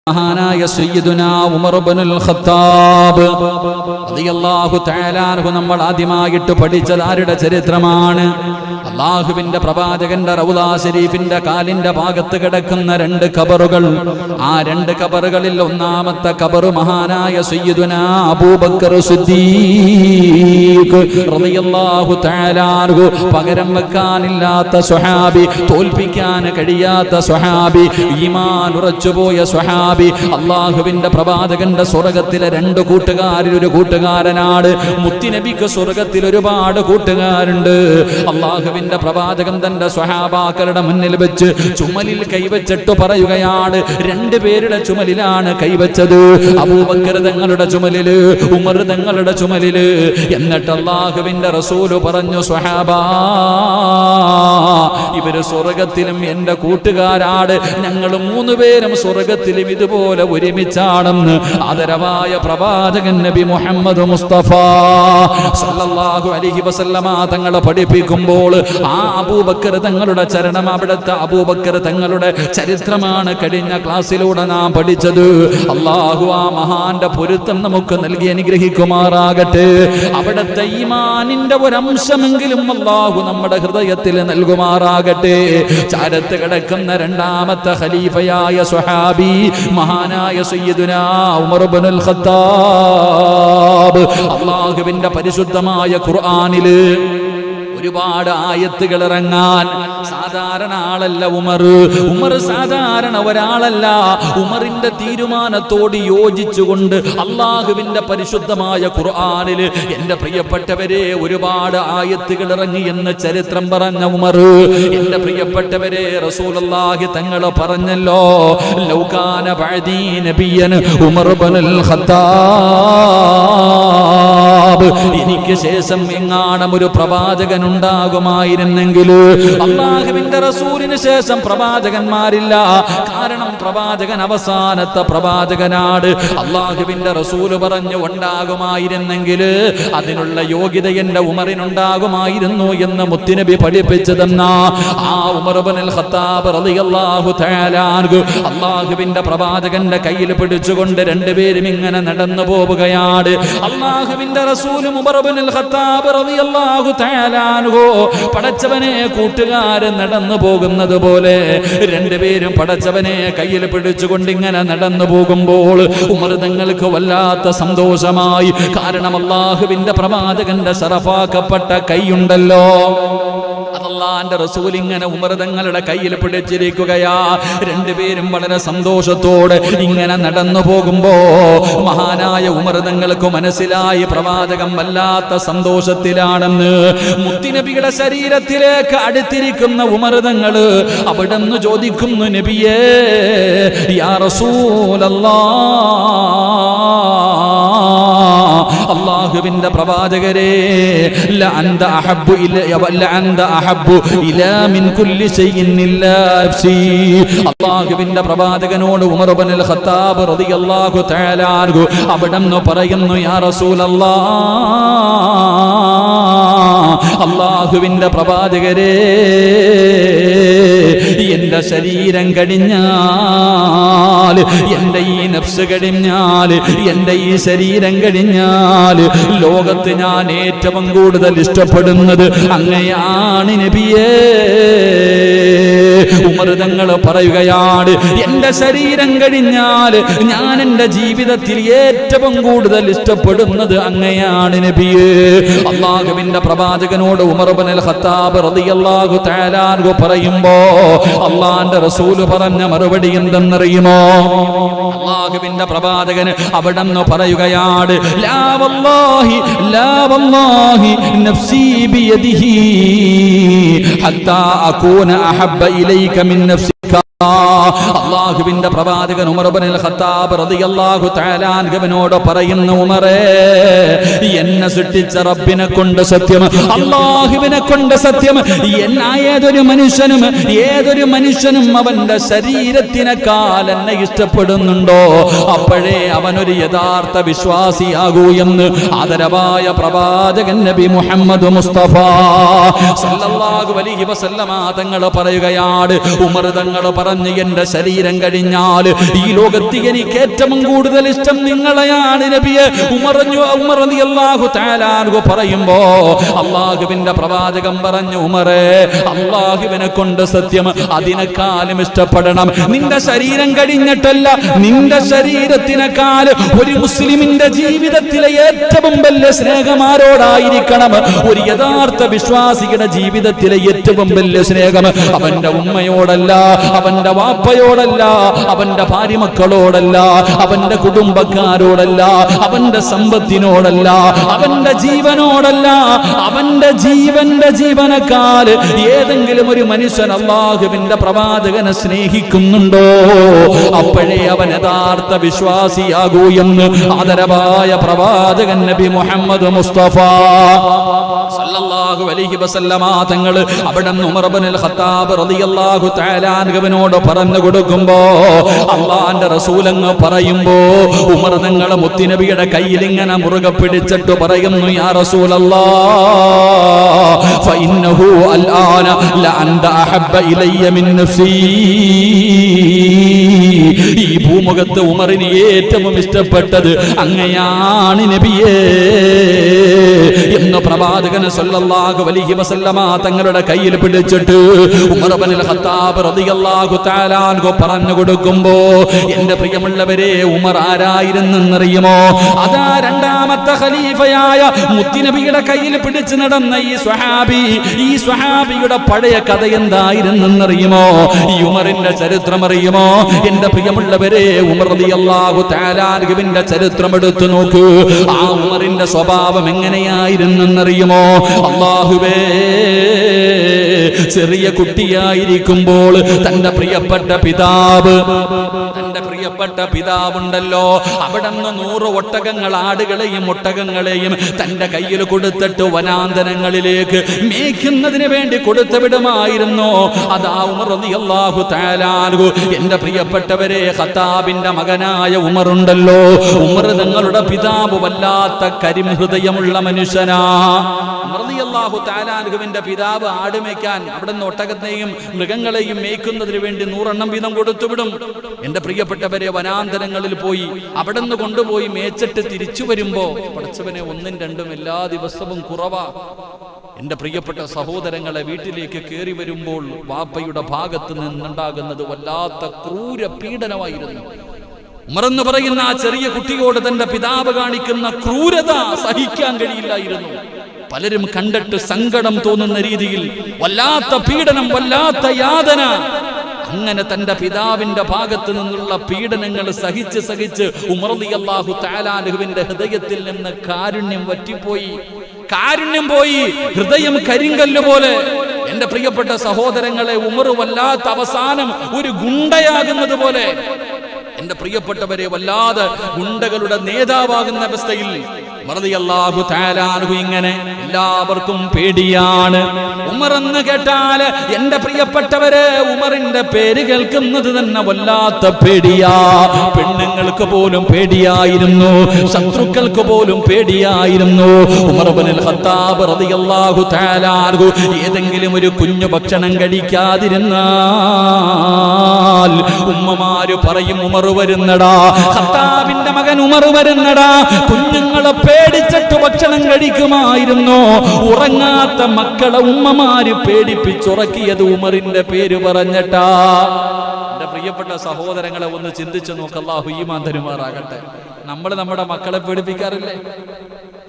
മഹാനായ സയ്യിദുനാ ഉമർ ഇബ്നുൽ ഖത്താബ് റളിയല്ലാഹു തആല അൻഹു നമ്മൾ ആദ്യമായിട്ട് പഠിച്ചത് ആരുടെ ചരിത്രമാണ്? അല്ലാഹുവിന്റെ പ്രവാചകന്റെ റൗള ശരീഫിന്റെ കാലിന്റെ ഭാഗത്ത് കിടക്കുന്ന രണ്ട് ഖബറുകൾ. ആ രണ്ട് ഖബറുകളിൽ ഒന്നാമത്തെ ഖബർ മഹാനായ സയ്യിദുനാ അബൂബക്കർ സിദ്ദീഖ് റളിയല്ലാഹു തആല അൻഹു. പകരം വെക്കാനില്ലാത്ത സ്വഹാബി, തോൽപ്പിക്കാൻ കഴിയാത്ത സ്വഹാബി, ഈമാൻ ഉറച്ചുപോയ സ്വഹാബി, അള്ളാഹുവിന്റെ പ്രവാചകന്റെ സ്വർഗത്തിലെ രണ്ട് കൂട്ടുകാരിൽ ഒരു കൂട്ടുകാരനാണ്. മുത്തുനബിക്ക് സ്വർഗത്തിൽ ഒരുപാട് കൂട്ടുകാരുണ്ട്. അള്ളാഹുവിന്റെ പ്രവാചകൻ തന്റെ സ്വഹാബാക്കളുടെ മുന്നിൽ വെച്ച് ചുമലിൽ കൈവച്ചിട്ട് പറയുകയാണ്, രണ്ടുപേരുടെ ചുമലിലാണ് കൈവച്ചത്. അബൂബക്കർ തങ്ങളുടെ ചുമലില്, ഉമർ തങ്ങളുടെ ചുമലില്. എന്നിട്ട് അള്ളാഹുവിന്റെ റസൂല് പറഞ്ഞു, സ്വഹാബാ, ഇവര് സ്വർഗത്തിലും എന്റെ കൂട്ടുകാരാണ്, ഞങ്ങൾ മൂന്നുപേരും സ്വർഗത്തിലും ഇതുപോലെ ഒരുമിച്ചാണെന്ന് ആദരവായ പ്രവാചകൻ നബി മുഹമ്മദ് മുസ്തഫ സല്ലല്ലാഹു അലൈഹി വസല്ലമ തങ്ങളെ പഠിപ്പിക്കുമ്പോൾ ആ അബൂബക്കർ തങ്ങളുടെ ചരണം, അവിടുത്തെ അബൂബക്കർ തങ്ങളുടെ ചരിത്രമാണ് കഴിഞ്ഞ ക്ലാസ്സിലൂടെ നാം പഠിച്ചത്. അല്ലാഹു ആ മഹാന്റെ പൊരുത്തം നമുക്ക് നൽകി അനുഗ്രഹിക്കുമാറാകട്ടെ. അവിടുത്തെ ഈമാനിന്റെ ഒരംശമെങ്കിലും അല്ലാഹു നമ്മുടെ ഹൃദയത്തിൽ നൽകുമാറാകട്ടെ. ചാരത്ത് കിടക്കുന്ന രണ്ടാമത്തെ ഖലീഫയായ സ്വഹാബി മഹാനായ സയ്യിദുനാ ഉമർ ഇബ്നുൽ ഖത്താബ്. അല്ലാഹുവിന്റെ പരിശുദ്ധമായ ഖുർആനില് ഒരുപാട് ആയത്തുകൾ ഇറങ്ങാൻ സാധാരണ ആളല്ല ഉമർ. ഉമർ സാധാരണ ഒരാളല്ല. ഉമറിന്റെ തീരുമാനത്തോട് യോജിച്ചുകൊണ്ട് അള്ളാഹുവിന്റെ പരിശുദ്ധമായ ഖുർആനിൽ എന്റെ പ്രിയപ്പെട്ടവരെ ഒരുപാട് ആയത്തുകൾ ഇറങ്ങി എന്ന് ചരിത്രം പറഞ്ഞ ഉമർ. എന്റെ പ്രിയപ്പെട്ടവരെ, റസൂലുള്ളാഹി തങ്ങൾ പറഞ്ഞല്ലോ, ലൗകാന ബഅദീ നബിയൻ ഉമർ ഇബ്നുൽ ഖത്താബ്. എനിക്ക് ശേഷം എങ്ങാനും ഒരു പ്രവാചകൻ ഉണ്ടാകുമായിരുന്നെങ്കിൽ, അല്ലാഹുവിന്റെ റസൂലിന് ശേഷം പ്രവാചകന്മാരില്ല. കാരണം പ്രവാചകൻ അവസാനത്തെ പ്രവാചകനാണ്. അല്ലാഹുവിന്റെ റസൂല് പറഞ്ഞു, ഉണ്ടാകുമായിരുന്നെങ്കിൽ അതിനുള്ള യോഗ്യത എന്റെ ഉമറിനുണ്ടാകുമായിരുന്നു എന്ന് മുത്തുനബി പഠിപ്പിച്ചു തന്ന ആ ഉമർ ഇബ്നുൽ ഖത്താബ് റളിയല്ലാഹു തആല അൻഹു അല്ലാഹുവിന്റെ പ്രവാചകന്റെ കയ്യിൽ പിടിച്ചുകൊണ്ട് രണ്ടുപേരും ഇങ്ങനെ നടന്നു പോവുകയാണ്. അല്ലാഹുവിന്റെ റസൂലും ഉമർ ഇബ്നുൽ ഖത്താബ് റളിയല്ലാഹു തആല അൻഹു പടച്ചവനെ കൂട്ടുകാരൻ നടന്നു പോകുന്നത് പോലെ രണ്ടുപേരും പടച്ചവനെ കയ്യിൽ പിടിച്ചുകൊണ്ട് ഇങ്ങനെ നടന്നു പോകുമ്പോൾ ഉമർ തങ്ങൾക്ക് വല്ലാത്ത സന്തോഷമായി. കാരണം അല്ലാഹുവിന്റെ പ്രവാചകന്റെ ശറഫാക്കപ്പെട്ട കൈയുണ്ടല്ലോ, അല്ലാഹുവിന്റെ റസൂൽ ഇങ്ങനെ ഉമർ തങ്ങളുടെ കയ്യിൽ പിടിച്ചിരിക്കുകയാ. രണ്ടുപേരും വളരെ സന്തോഷത്തോടെ ഇങ്ങനെ നടന്നു പോകുമ്പോ മഹാനായ ഉമർ തങ്ങൾക്ക് മനസ്സിലായി പ്രവാചകൻ വല്ലാത്ത സന്തോഷത്തിലാണെന്ന്. മുത്തുനബിയുടെ ശരീരത്തിലേക്ക് അടുത്തിരിക്കുന്ന ഉമർ തങ്ങള് അവിടുന്ന് ചോദിക്കുന്നു, നബിയേ, യാ റസൂലല്ലാഹ്, അല്ലാഹുവിന്റെ പ്രവാചകരെ, ലഅന്ത അഹബ്ബു ഇലാ മിൻ കുല്ലി ശൈഇൻ ഇല്ലാ നഫ്സി. അല്ലാഹുവിന്റെ പ്രവാചകനോട് ഉമർ ഇബ്നുൽ ഖത്താബ് റളിയല്ലാഹു തആല അൻഹു അവിടുന്ന് പറയുന്നു, യാ റസൂലല്ലാഹ്, അല്ലാഹുവിന്റെ പ്രവാചകരെ, എന്റെ ശരീരം കഴിഞ്ഞാൽ, എന്റെ ഈ നഫ്സ് കഴിഞ്ഞാൽ, എന്റെ ഈ ശരീരം കഴിഞ്ഞാൽ ലോകത്ത് ഞാൻ ഏറ്റവും കൂടുതൽ ഇഷ്ടപ്പെടുന്നത് അങ്ങയാണ് നബിയേ. ഉമർ തങ്ങൾ പറയുകയാണ്, എന്റെ ശരീരം കഴിഞ്ഞാൽ ഞാൻ എന്റെ ജീവിതത്തിൽ ഏറ്റവും കൂടുതൽ ഇഷ്ടപ്പെടുന്നത് അങ്ങയാണ് നബിയേ. അല്ലാഹുവിന്റെ പ്രവാചകനോട് ഉമർ ഇബ്നുൽ ഖത്താബ് റളിയല്ലാഹു തആല അൻഹു പറയുമ്പോ അല്ലാഹുവിന്റെ റസൂൽ പറഞ്ഞ മറുപടി എന്തെന്നറിയുമോ? അല്ലാഹുവിന്റെ പ്രവാചകൻ അവിടെന്ന് പറയുകയാണ്, ലാ വല്ലാഹി ലാ വല്ലാഹി നഫ്സി ബിയദിഹി ഹത്താ അകൂന അഹബ്ബ ഇലൈക മിൻ നഫ്സിക. അല്ലാഹുവിന്റെ പ്രവാചകൻ ഉമർ ഇബ്നുൽ ഖത്താബ് റളിയല്ലാഹു തആല അൻഹുവിനോട് പറയുന്നു, ഉമറേ, എന്നെ സൃഷ്ടിച്ച റബ്ബിനെ കൊണ്ട് സത്യം, അല്ലാഹുവിനെ കൊണ്ട് സത്യം, ഏതൊരു മനുഷ്യനും അവന്റെ ശരീരത്തിനേക്കാൾ എന്നെ ഇഷ്ടപ്പെടുന്നുണ്ടോ അപ്പോഴേ അവനൊരു യഥാർത്ഥ വിശ്വാസിയാകൂ എന്ന് ആദരവായ പ്രവാചകൻ നബി മുഹമ്മദ് മുസ്തഫ സല്ലല്ലാഹു അലൈഹി വസല്ലമ തങ്ങൾ പറയുകയാണ്. ഉമർ തങ്ങൾ പറഞ്ഞ് എന്റെ ശരീരം കഴിഞ്ഞാൽ ഈ ലോകത്ത് എനിക്ക് ഏറ്റവും കൂടുതൽ ഇഷ്ടം നിങ്ങളെയാണ് നബിയെ. ഉമർ റളിയല്ലാഹു തആല അൻഹു പറയുമ്പോ അല്ലാഹുവിന്റെ പ്രവാചകൻ പറഞ്ഞു, ഉമറേ, അല്ലാഹുവിനെ കൊണ്ട് സത്യം അതിനേക്കാളും ഇഷ്ടപ്പെടണം നിന്റെ ശരീരം കഴിഞ്ഞിട്ടല്ല, നിന്റെ ശരീരത്തിനേക്കാൾ ഒരു മുസ്ലിമിന്റെ ജീവിതത്തിലെ ഏറ്റവും വലിയ സ്നേഹം ആരോടായിരിക്കണം? ഒരു യഥാർത്ഥ വിശ്വാസിയുടെ ജീവിതത്തിലെ ഏറ്റവും വലിയ സ്നേഹം അവന്റെ ഉമ്മയോടല്ല, അവന്റെ വാപ്പയോടല്ല, അവന്റെ ഭാര്യ മക്കളോടല്ല, അവന്റെ കുടുംബക്കാരോടല്ല, അവന്റെ സമ്പത്തിനോടല്ല, അവന്റെ ജീവനോടല്ല. അവന്റെ ജീവനേക്കാൾ ഏതെങ്കിലും ഒരു മനുഷ്യൻ അല്ലാഹുവിന്റെ പ്രവാചകനെ സ്നേഹിക്കുന്നുണ്ടോ അപ്പോഴേ അവൻ യഥാർത്ഥ വിശ്വാസിയാകൂ എന്ന് ആദരവായ പ്രവാചകൻ നബി മുഹമ്മദ് മുസ്തഫ സല്ലല്ലാഹു അലൈഹി വസല്ലമ തങ്ങൾ അവിടുന്ന് ഉമർ ഇബ്നുൽ ഖത്താബ് റളിയല്ലാഹു തആല അൻഹുവിനോട് പറഞ്ഞു കൊടുക്കുമ്പോ അല്ലാഹുവിന്റെ റസൂൽ അങ്ങ് പറയുമ്പോ ഉമർ തങ്ങൾ മുത്തുനബിയുടെ കയ്യിൽ ഇങ്ങനെ മുറുകെ പിടിച്ചിട്ട് പറയുന്നു, യാ റസൂലല്ലാഹ് ഫഇന്നഹു അൽആന ലഅൻത അഹബ്ബ ഇലയ്യ മിൻ നഫ്സി. ഈ ഭൂമുഖത്ത് ഉമറിന് ഏറ്റവും ഇഷ്ടപ്പെട്ടത് അങ്ങയാണ് നബിയേ എന്ന് പ്രവാചകൻ സല്ലല്ലാഹു അലൈഹി വസല്ലമ തങ്ങളുടെ കയ്യിൽ പിടിച്ചിട്ട് ഉമർ ഇബ്നുൽ ഖത്താബ് റളിയല്ലാഹു തആല അൻഹു പറഞ്ഞു കൊടുക്കുമ്പോ എന്റെ പ്രിയമുള്ളവരെ, ഉമർ ആരായിരുന്നെന്നറിയുമോ? അതാ രണ്ടാമത്തെ ഖലീഫയായ മുത്തുനബിയുടെ കയ്യിൽ പിടിച്ചു നടന്ന ഈ സ്വഹാബിയുടെ പഴയ കഥ എന്തായിരുന്നെന്നറിയുമോ? ഈ ഉമറിന്റെ ചരിത്രം അറിയുമോ? എന്റെ പ്രിയമുള്ളവരെ, ഉമർ റളിയല്ലാഹു തആല അൻഹുവിന്റെ ചരിത്രം എടുത്തു നോക്കൂ. ആ ഉമറിന്റെ സ്വഭാവം എങ്ങനെയായിരുന്നെന്നറിയുമോ? അല്ലാഹുവേ, ചെറിയ കുട്ടിയായിരിക്കുമ്പോൾ തന്റെ പ്രിയപ്പെട്ട പിതാവുണ്ടല്ലോ, അവിടുന്ന് 100 ഒട്ടകങ്ങൾ, ആടുകളെയും ഒട്ടകങ്ങളെയും തന്റെ കയ്യിൽ കൊടുത്തിട്ട് വനാന്തരങ്ങളിലേക്ക് മേയ്ക്കുന്നതിന് വേണ്ടി കൊടുത്തു വിടുമായിരുന്നു. അതാ ഉമർ റളിയല്ലാഹു തആല അൻഹു. എന്റെ പ്രിയപ്പെട്ടവരെ, ഖത്താബിന്റെ മകനായ ഉമറുണ്ടല്ലോ, ഉമർ തങ്ങളുടെ പിതാവ് വല്ലാത്ത കരിമഹൃദയമുള്ള മനുഷ്യനാ. ഉമർ റളിയല്ലാഹു തആല അൻഹുവിന്റെ പിതാവ് ആടുമേയ്ക്കാൻ അവിടുന്ന് ഒട്ടകത്തെയും മൃഗങ്ങളെയും മേയ്ക്കുന്നതിന് വേണ്ടി 100 എണ്ണം വീതം കൊടുത്തുവിടും. എന്റെ പ്രിയപ്പെട്ടവരെ, വനാന്തരങ്ങളിൽ പോയി അവിടുന്ന് കൊണ്ടുപോയി മേച്ചിട്ട് തിരിച്ചു വരുമ്പോ പടച്ചവനെ 1ഉം 2ഉം എല്ലാ ദിവസവും കുറവാ. എന്റെ പ്രിയപ്പെട്ട സഹോദരങ്ങളെ, വീട്ടിലേക്ക് കയറി വരുമ്പോൾ വാപ്പയുടെ ഭാഗത്ത് നിന്നുണ്ടാകുന്നത് വല്ലാത്ത ക്രൂര പീഡനമായിരുന്നു. ഉമറെന്ന് പറയുന്ന ആ ചെറിയ കുട്ടിയോട് തന്റെ പിതാവ് കാണിക്കുന്ന ക്രൂരത സഹിക്കാൻ കഴിയില്ലായിരുന്നു. പലരും കണ്ടിട്ട് സങ്കടം തോന്നുന്ന രീതിയിൽ വല്ലാത്ത പീഡനം, വല്ലാത്ത യാതന. അങ്ങനെ തന്റെ പിതാവിന്റെ ഭാഗത്ത് നിന്നുള്ള പീഡനങ്ങൾ സഹിച്ച് ഉമർ റളിയല്ലാഹു തആല അൻഹുവിന്റെ ഹൃദയത്തിൽ നിന്ന് കാരുണ്യം പോയി, ഹൃദയം കരിങ്കല്ല് പോലെ. എന്റെ പ്രിയപ്പെട്ട സഹോദരങ്ങളെ, ഉമർ വല്ലാത്ത അവസാനം ഒരു ഗുണ്ടയാകുന്നത് പോലെ. എന്റെ പ്രിയപ്പെട്ടവരെ, വല്ലാതെ ഗുണ്ടകളുടെ നേതാവാകുന്ന അവസ്ഥയിൽ റളിയല്ലാഹു തആല അൻഹു ഇങ്ങനെ എല്ലാവർക്കും പേടിയാണ്. ഉമർ എന്ന് കേട്ടാൽ എന്റെ പ്രിയപ്പെട്ടവരെ, ഉമറിന്റെ പേര് കേൾക്കുന്നത് തന്നെ വല്ലാത്ത പേടിയാ. പെണ്ണുങ്ങൾക്ക് പോലും പേടിയായിരുന്നു, ശത്രുക്കൾക്ക് പോലും പേടിയായിരുന്നു. ഉമർ ഇബ്നുൽ ഖത്താബ് റളിയല്ലാഹു തആല അൻഹു ഏതെങ്കിലും ഒരു കുഞ്ഞു ഭക്ഷണം കഴിക്കാതിരുന്നാൽ ഉമ്മമാര് പറയും, ഉമർ വരുന്നടാ, ഖത്താബിന്റെ മകൻ ഉമർ വരുന്നടാ. കുഞ്ഞുങ്ങളെ പേടിച്ചിട്ട് ഭക്ഷണം കഴിക്കുമായിരുന്നു. ഉറങ്ങാത്ത മക്കളെ ഉമ്മമാര് പേടിപ്പിച്ചുറക്കിയത് ഉമറിന്റെ പേര് പറഞ്ഞിട്ടാ. എന്റെ പ്രിയപ്പെട്ട സഹോദരങ്ങളെ, ഒന്ന് ചിന്തിച്ചു നോക്ക്. അല്ലാഹു ഈമാൻ തരുമാറാകട്ടെ. നമ്മൾ നമ്മുടെ മക്കളെ പേടിപ്പിക്കാറില്ലേ?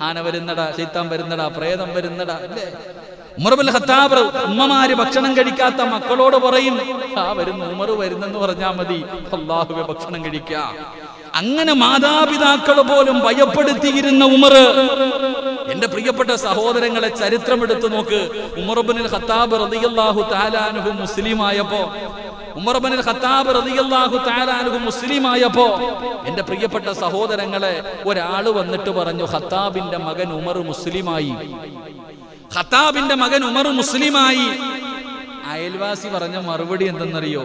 ആന വരുന്നടാ, ശൈത്താൻ വരുന്നടാ, പ്രേതം വരുന്നടാ, അല്ലേ? ഉമർ ഇബ്നുൽ ഖത്താബ് ഉമ്മമാര് ഭക്ഷണം കഴിക്കാത്ത മക്കളോട് പറയും, വരുന്നു, ഉമർ വരുന്നെന്ന് പറഞ്ഞാൽ മതി, അല്ലാഹുവേ ഭക്ഷണം കഴിക്കാം. അങ്ങനെ മാതാപിതാക്കൾ പോലും ഭയപ്പെടുത്തിയിരുന്ന ഉമർ. എന്റെ പ്രിയപ്പെട്ട സഹോദരങ്ങളെ, ചരിത്രം എടുത്തു നോക്ക്. ഉമർ ഇബ്നുൽ ഖത്താബ് റളിയല്ലാഹു തആല അൻഹു മുസ്ലിമായപ്പോ എന്റെ പ്രിയപ്പെട്ട സഹോദരങ്ങളെ, ഒരാള് വന്നിട്ട് പറഞ്ഞു, ഖത്താബിന്റെ മകൻ ഉമർ മുസ്ലിമായി. അയൽവാസി പറഞ്ഞ മറുപടി എന്തെന്നറിയോ?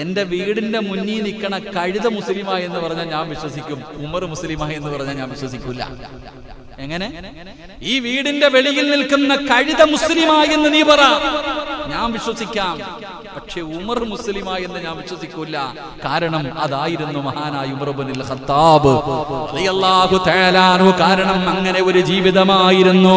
എന്റെ വീടിന്റെ മുന്നിൽ നിൽക്കണ കഴുത മുസ്ലിമായി എന്ന് പറഞ്ഞാൽ ഞാൻ വിശ്വസിക്കും, ഉമർ മുസ്ലിമായി എന്ന് പറഞ്ഞാൽ ഞാൻ വിശ്വസിക്കൂല. എങ്ങനെ? ഈ വീടിന്റെ വെളിയിൽ നിൽക്കുന്ന കഴുത മുസ്ലിമായി എന്ന് നീ പറ, ഞാൻ വിശ്വസിക്കാം. പക്ഷെ ഉമർ മുസ്ലിമായി എന്ന് ഞാൻ വിശ്വസിക്കൂല. കാരണം അതായിരുന്നു മഹാനായ ഉമർ ഇബ്നുൽ ഖത്താബ് റളിയല്ലാഹു തആല അൻഹു. കാരണം അങ്ങനെ ഒരു ജീവിതമായിരുന്നു.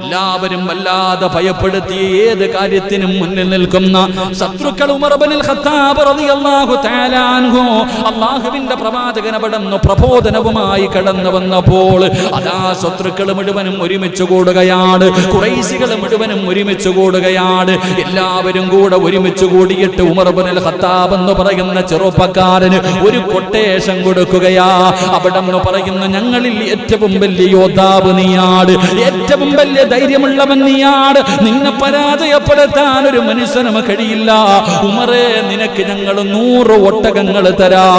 എല്ലാവരും വല്ലാതെ ഭയപ്പെടുത്തി ഏത് കാര്യത്തിനും മുന്നിൽ നിൽക്കുന്ന ശത്രുക്കൾ ഉമർ ഇബ്നുൽ ഖത്താബ് റളിയല്ലാഹു തആല അൻഹു അല്ലാഹുവിന്റെ പ്രവാചകൻ അവിടുന്ന് പ്രബോധനവുമായി കടന്നു വന്നപ്പോൾ അതാ ശത്രുക്കൾ മുഴുവനും ഒരുമിച്ച് കൂടുകയാണ്. ഖുറൈശികൾ മുഴുവനും ഒരുമിച്ച് കൂടുകയാണ്. എല്ലാവരും കൂടെ ഒരുമിച്ച് കൂടിയിട്ട് ഉമർ ഇബ്നുൽ ഖത്താബ് എന്ന് പറയുന്ന ചെറുപ്പക്കാരന് ഒരു കൊട്ടേഷൻ കൊടുക്കുകയാ. അവിടെന്ന് പറയുന്നു, ഞങ്ങളിൽ ഏറ്റവും വലിയ യോദ്ധാവ് നീയാണ്, ഏറ്റവും വലിയ ധൈര്യമുള്ളവൻ നീയാണ്, നിന്നെ പരാജയപ്പെടുത്താൻ ഒരു മനുഷ്യനും കഴിയില്ല. ഉമറേ, നിനക്ക് ഞങ്ങൾ 100 ഒട്ടകങ്ങൾ തരാ,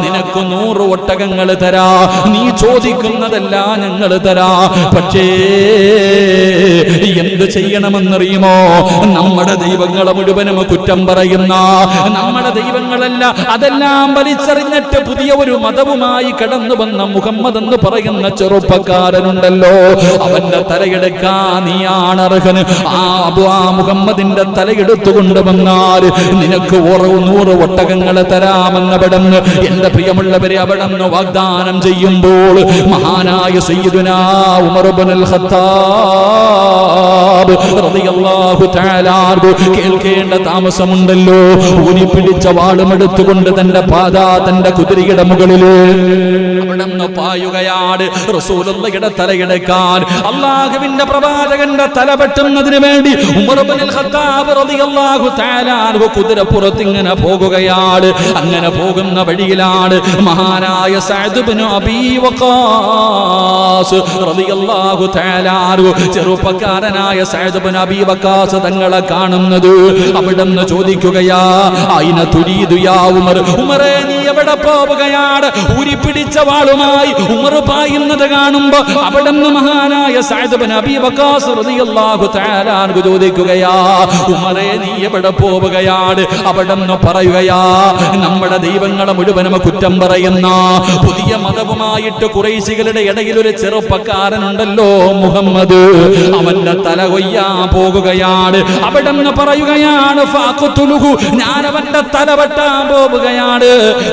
നിനക്ക് 100 ഒട്ടകങ്ങൾ തരാ, നീ ചോദിക്കുന്നതല്ല ഞങ്ങൾ തരാ. പക്ഷേ എന്ത് ചെയ്യണമെന്നറിയുമോ? നമ്മുടെ ദൈവങ്ങളെ മുഴുവനും കുറ്റം പറയുന്ന, നമ്മുടെ ദൈവങ്ങളല്ല അതെല്ലാം വലിച്ചെറിഞ്ഞിട്ട് പുതിയ ഒരു മതവുമായി കടന്നു വന്ന മുഹമ്മദ് എന്ന് പറയുന്ന ചെറുപ്പക്കാരനുണ്ടല്ലോ, അവന്റെ തലയെടുക്കാൻ നീയാണ് അർഹന്. ആ മുഹമ്മദിന്റെ തലയെടുത്തു കൊണ്ടുവന്നാൽ നിനക്ക് 100 ഒട്ടകങ്ങൾ തരാമെന്നവിടെന്ന് എന്റെ പ്രിയമുള്ളവരെ അവിടെന്ന് വാഗ്ദാനം ചെയ്യുമ്പോൾ മഹാനായ സയ്യിദുനാ ഉമർ ഇബ്നുൽ ഖത്താബ് റളിയല്ലാഹു തആല കേൾക്കേണ്ട താമസമുണ്ടല്ലോ. ഊരിപ്പിടിച്ച വാളുമെടുത്തുകൊണ്ട് തന്റെ തന്റെ കുതിരയുടെ മുകളില് അവിടെന്ന് പായുകയാണ്. റസൂലുള്ളാഹിയുടെ തലയെടുക്കാൻ, അല്ലാഹുവിന്റെ പ്രവാചകന്റെ തല വെട്ടുന്നതിന് വേണ്ടി ഉമർ ഇബ്നുൽ ഖത്താബ് റളിയല്ലാഹു തആല കുതിരപ്പുറത്ത് ഇങ്ങനെ പോകുകയാണ്. അങ്ങനെ പോകുന്ന വഴിയിലാണ് മഹാനായ സഅദ് ഇബ്നു അബീ വഖാസ് റളിയല്ലാഹു തആല ചെറുപ്പക്കാരനായ സഅദ് ഇബ്നു അബീ വഖാസ് തങ്ങളെ കാണുന്നത്. അവിടെന്ന് ചോദിക്കുകയാ, അയിന തുരീദു യാ ഉമർ, ഉമറേ നീ എവിടെ പോവുകയാണ്? ഊരിപ്പിടിച്ച വാളുമായി ഉമർ പായുന്നത് കാണുമ്പോ അവിടെന്ന് മഹാനായ സഅദ് ഇബ്നു അബീ വഖാസ് റളിയല്ലാഹു തആല ചോദിക്കുകയാ, ഉമറേ നീ എവിടെ പോവുകയാണ്? അവിടെന്ന് പറയുകയാ, നമ്മുടെ ദൈവങ്ങളെ മുഴുവനും കുറ്റം പറയുന്ന പുതിയ മതവുമായിട്ട് ഖുറൈശികളുടെ ഇടയിൽ ഒരു ചെറുപ്പക്കാരനുണ്ടല്ലോ മുഹമ്മദ്, അവന്റെ തല കൊയ്യാൻ പോകുകയാണ്. അവിടെന്ന് പറയുകയാണ്, ഫഖ്തുലുഹു, ഞാൻ അവന്റെ തല വെട്ടാൻ പോവുകയാണ്.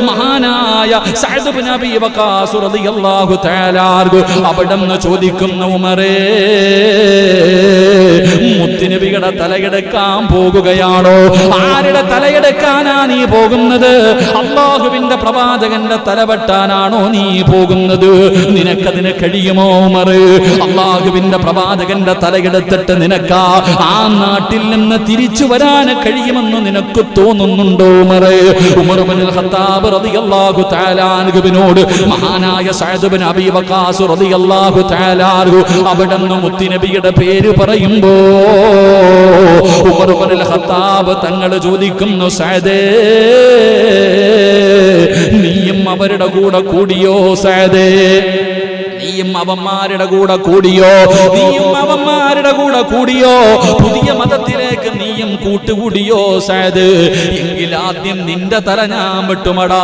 മഹാനായ സഅദ് ഇബ്നു അബീ വഖാസ് റളിയല്ലാഹു തആല അവിടെന്ന് ചോദിക്കുന്നു, ഉമറേ മുത്തുനബിയുടെ തലയെടുക്കാൻ പോകുകയാണോ? ആരുടെ തലയെടുക്കാനാ നീ പോകുന്നത്? അല്ലാഹുവിന്റെ പ്രവാചകന്റെ തല വെട്ടാനാണോ നീ പോകുന്നത്? നിനക്കതിന് കഴിയുമോ ഉമർ? അല്ലാഹുവിന്റെ പ്രവാചകന്റെ തലയെടുത്തിട്ട് നിനക്ക് ആ നാട്ടിൽ നിന്ന് തിരിച്ചു വരാൻ കഴിയുമെന്ന് നിനക്ക് തോന്നുന്നുണ്ടോ ഉമർ? ഉമർ ഇബ്നുൽ ഖത്താബ് റളിയല്ലാഹു തആല അൻഹുവിനോട് മഹാനായ സഅദ് ഇബ്നു അബീ വഖാസ് റളിയല്ലാഹു തആല അവിടെന്ന് മുത്തുനബിയുടെ പേര് പറയുമ്പോ ഉമർ ഇബ്നുൽ ഖത്താബ് തങ്ങൾ ചോദിക്കുന്നു, സഅദേ നീയും അവരുടെ കൂടെ കൂടിയോ? സഅദേ നീയും അവന്മാരുടെ കൂടെ കൂടിയോ? നീയും അവന്മാരുടെ കൂടെ കൂടിയോ? പുതിയ മതത്തിലേക്ക് നീയും കൂട്ടുകൂടിയോ സഅദ്? എങ്കിൽ ആദ്യം നിന്റെ തല ഞാൻ വെട്ടുമടാ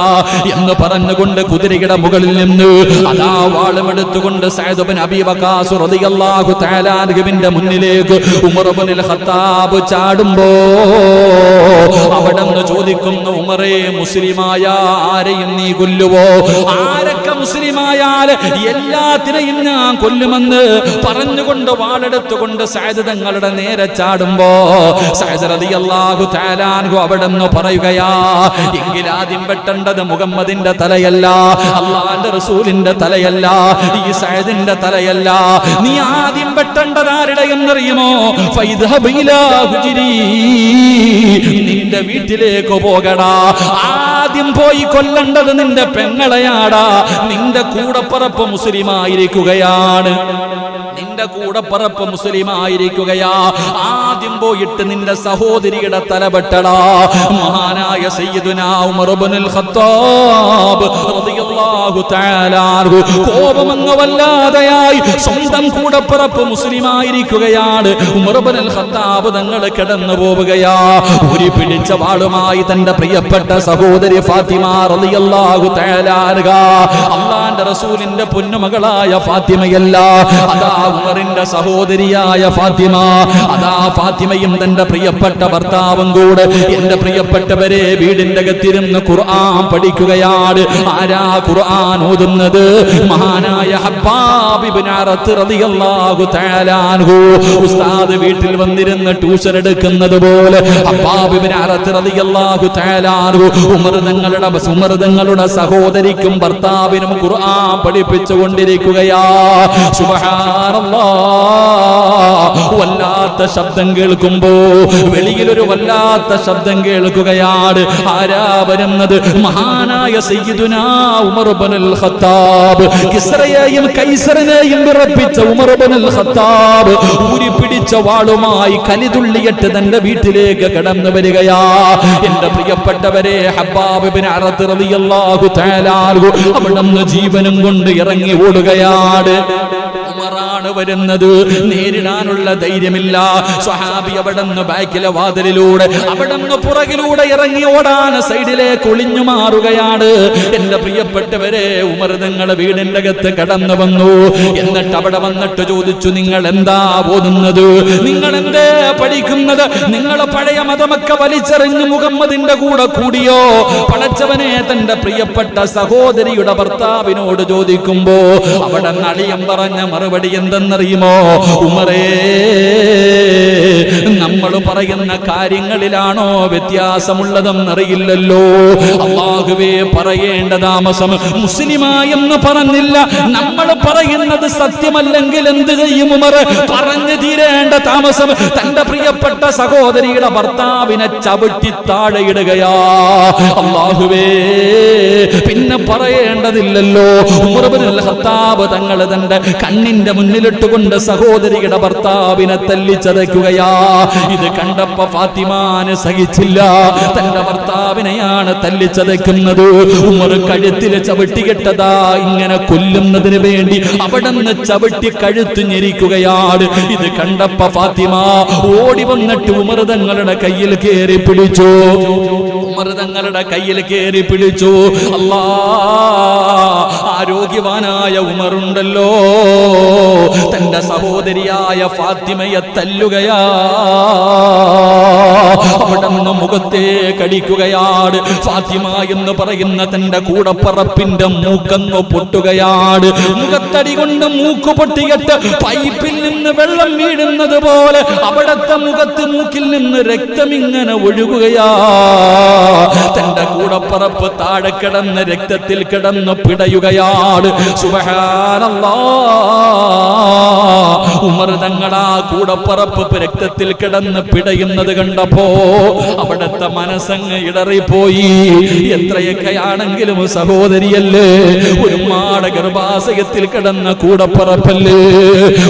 എന്ന് പറഞ്ഞുകൊണ്ട് കുതിരയുടെ മുകളിൽ നിന്ന് അതാ വാളുമെടുത്തുകൊണ്ട് സഅദ് ഇബ്നു അബീ വഖാസ് റളിയല്ലാഹു തആല അൻഹുവിന്റെ മുന്നിലേക്ക് ഉമർ ഇബ്നുൽ ഖത്താബ് ചാടുമ്പോ അവിടെന്ന് ചോദിക്കുന്നു, ഉമറേ മുസ്ലിമായ ആരെയും നീ കൊല്ലുവോ? ആരൊക്കെ മുസ്ലിമായാൽ എല്ലാത്തിനെയും ഞാൻ കൊല്ലുമെന്ന് പറഞ്ഞുകൊണ്ട് വാളെടുത്തുകൊണ്ട് സഅദ് തങ്ങളുടെ നേരെ ചാടുമ്പോ സഅദ് റളിയല്ലാഹു തആല അൻഹു അവിടെന്ന് പറയുകയാ, എങ്കിൽ ആദ്യം വെട്ടേണ്ടത് മുഹമ്മദിന്റെ തലയല്ല, അല്ലാഹുവിന്റെ റസൂലിന്റെ തലയല്ല, ഈ സഅദിന്റെ തലയല്ല. നീ ആദ്യം വെട്ടേണ്ടത് ആരുടെ എന്നറിയുമോ? ഫൈദ്ഹബ് ഇലാ ഹുജ്രി, നിന്റെ വീട്ടിലേക്ക് പോകടാ. ആദ്യം പോയി കൊല്ലേണ്ടത് നിന്റെ പെങ്ങളെയാടാ. നിന്റെ കൂടപ്പറപ്പ് മുസ്ലിമായിരിക്കുകയാണ്, നിന്റെ കൂടപ്പറപ്പ് മുസ്ലിമായിരിക്കുകയാ. ആദ്യം പോയിട്ട് നിന്റെ സഹോദരിയുടെ തല വെട്ടടാ. മഹാനായ സയ്യിദുനാ ഉമർ ഇബ്നുൽ ഖത്താബ് റളിയല്ലാഹു റളിയല്ലാഹു തആല കോപമങ്ങ് വല്ലാതെയായി സ്വന്തം കൂടപ്പിറപ്പ് മുസ്ലിമായിരിക്കുകയാണ്. ഉമർ ഇബ്നുൽ ഖത്താബ് തങ്ങൾ കടന്നു പോവുകയാ. ഒരു പിടിച്ച വാളുമായി തന്റെ പ്രിയപ്പെട്ട സഹോദരി ഫാത്തിമ റളിയല്ലാഹു തആല അല്ലാഹുവിന്റെ റസൂലിന്റെ പൊന്നുമകളായ ഫാത്തിമയല്ല, അതാ ഉമറിന്റെ സഹോദരിയായ ഫാത്തിമ. അതാ ഫാത്തിമയും തന്റെ പ്രിയപ്പെട്ട ഭർത്താവും കൂടെ എന്റെ പ്രിയപ്പെട്ടവരെ വീടിന്റെ അകത്തിരുന്ന് ഖുർആൻ പഠിക്കുകയാണ്. ആരാ ഖുർആൻ ഓതുന്നത്? മഹാനായ ഹബ്ബാബ് ഇബ്നു അറത്ത് റളിയല്ലാഹു തആല അൻഹു. ഉസ്താദ് വീട്ടിൽ വന്നിരുന്ന് ട്യൂഷൻ എടുക്കുന്നത് പോലെ ഹബ്ബാബ് ഇബ്നു അറത്ത് റളിയല്ലാഹു തആല അൻഹു ഉമർ തങ്ങളുടെ സഹോദരിക്കും ഭർത്താവിനും ഖുർആൻ പഠിപ്പിച്ചു കൊണ്ടിരിക്കുകയാ. സുബ്ഹാനല്ലാഹ്, വല്ലാത്ത ശബ്ദം കേൾക്കുമ്പോ വെളിയിലൊരു വല്ലാത്ത ശബ്ദം കേൾക്കുകയാണ്. ആരാ വരുന്നത്? മഹാനായ സയ്യിദുനാ ഉമർ ഇബ്നുൽ ഖത്താബ്. കിസ്റയെയും കൈസറിനെയും വിറപ്പിച്ച ഉമർ ഇബ്നുൽ ഖത്താബ് ഊരി പിടിച്ച വാളുമായി കലിതുള്ളിയിട്ട് തന്റെ വീട്ടിലേക്ക് കടന്നു വരികയാ. എന്റെ പ്രിയപ്പെട്ടവരെ, ഹബ്ബാബ് ഇബ്നു അറത്ത് റളിയല്ലാഹു തആല അവിടുന്ന് ജീവനും കൊണ്ട് ഇറങ്ങി ഓടുകയാണ്. ഉമറാണ് വരുന്നത്. നേരിടാനുള്ള ധൈര്യമില്ല. സ്വഹാബി അവിടുന്ന് ബാക്കിലെ വാതിലിലൂടെ അവിടുന്ന് പുറകിലൂടെ ഇറങ്ങി ഓടാൻ സൈഡിലേക്ക് ഒളിഞ്ഞു മാറുകയാണ്. എന്റെ പ്രിയപ്പെട്ടവരെ, ഉമർ തങ്ങളുടെ വീടിന്റെ അകത്ത് കടന്നു വന്നു. എന്നിട്ട് അവിടെ വന്നിട്ട് ചോദിച്ചു, നിങ്ങൾ എന്താ ഓതുന്നത്? നിങ്ങൾ എന്തേ പഠിക്കുന്നത്? നിങ്ങൾ പഴയ മതമൊക്കെ വലിച്ചെറിഞ്ഞ് മുഹമ്മദിന്റെ കൂടെ കൂടിയോ? പടച്ചവനെ തന്റെ പ്രിയപ്പെട്ട സഹോദരിയുടെ ഭർത്താവിനോട് ചോദിക്കുമ്പോ അവിടെ അളിയൻ പറഞ്ഞ മറുപടി എന്തെന്നറിയുമോ? ഉമറേ, നമ്മൾ പറയുന്ന കാര്യങ്ങളിലാണോ വ്യത്യാസമുള്ളതെന്നറിയില്ലല്ലോ. അല്ലാഹുവേ, പറയേണ്ട താമസം മുസ്ലിമായെന്ന് പറഞ്ഞില്ല. നമ്മൾ പറയുന്നത് സത്യമല്ലെങ്കിൽ എന്ത് ചെയ്യും ഉമർ? പറഞ്ഞു തീരേണ്ട താമസം തന്റെ പ്രിയപ്പെട്ട സഹോദരിയുടെ ഭർത്താവിനെ ചവിട്ടി താഴെയിടുകയാ. അല്ലാഹുവേ, പിന്നെ പറയേണ്ടതില്ലല്ലോ. ഉമർ ഇബ്നുൽ ഖത്താബ് തങ്ങൾ തന്റെ കണ്ണിന്റെ മുന്നിലിട്ടുകൊണ്ട് സഹോദരിയുടെ ഭർത്താവിനെ തല്ലിച്ചതയ്ക്കുകയാ. ഇത് കണ്ടപ്പോ ഫാത്തിമാന് സഹിച്ചില്ല. തന്റെ ഭർത്താവിനെയാണ് തല്ലിച്ചതയ്ക്കുന്നത്. ഉമർ കഴുത്തിൽ ചവിട്ടികെട്ടതാ ഇങ്ങനെ കൊല്ലുന്നതിന് വേണ്ടി അവിടുന്ന് ചവിട്ടി കഴുത്ത് ഞെരിക്കുകയാണ്. ഇത് കണ്ടപ്പോ ഫാത്തിമ ഓടി വന്നിട്ട് ഉമർ തങ്ങളുടെ കയ്യിൽ കയറി പിടിച്ചു. ഉമർ തങ്ങളുടെ കയ്യിൽ കയറി പിടിച്ചു. അല്ലാ, ആരോഗ്യവാനായ ഉമറുണ്ടല്ലോ, തന്റെ സഹോദരിയായ ഫാത്തിമയെ തല്ലുകയാ. അവിടുന്ന് മുഖത്തെ കടിക്കുകയാണ്. ഫാത്തിമ എന്ന് പറയുന്ന തന്റെ കൂടപ്പറപ്പിന്റെ മൂക്കങ്ങ് പൊട്ടുകയാണ്. മുഖത്തടി കൊണ്ട് മൂക്ക് പൊട്ടിയിട്ട് പൈപ്പിൽ നിന്ന് വെള്ളം വീഴുന്നത് പോലെ അവിടത്തെ മുഖത്ത് മൂക്കിൽ നിന്ന് രക്തമിങ്ങനെ ഒഴുകുകയാ. തന്റെ കൂടപ്പറപ്പ് താഴെ കിടന്ന് രക്തത്തിൽ കിടന്ന് പിടയുകയാണ്. സുബ്ഹാനല്ലാഹ്, ഉമർ തങ്ങളാ കൂടപ്പറപ്പ് രക്തത്തിൽ കിടന്ന് പിടയുന്നത് കണ്ടപ്പോ അവിടുത്തെ മനസ്സങ്ങ് ഇടറിപ്പോയി. എത്രയൊക്കെയാണെങ്കിലും സഹോദരിയല്ലേ, ഒരുപാട് ഗർഭാശയത്തിൽ കിടന്ന കൂടപ്പറപ്പല്ലേ.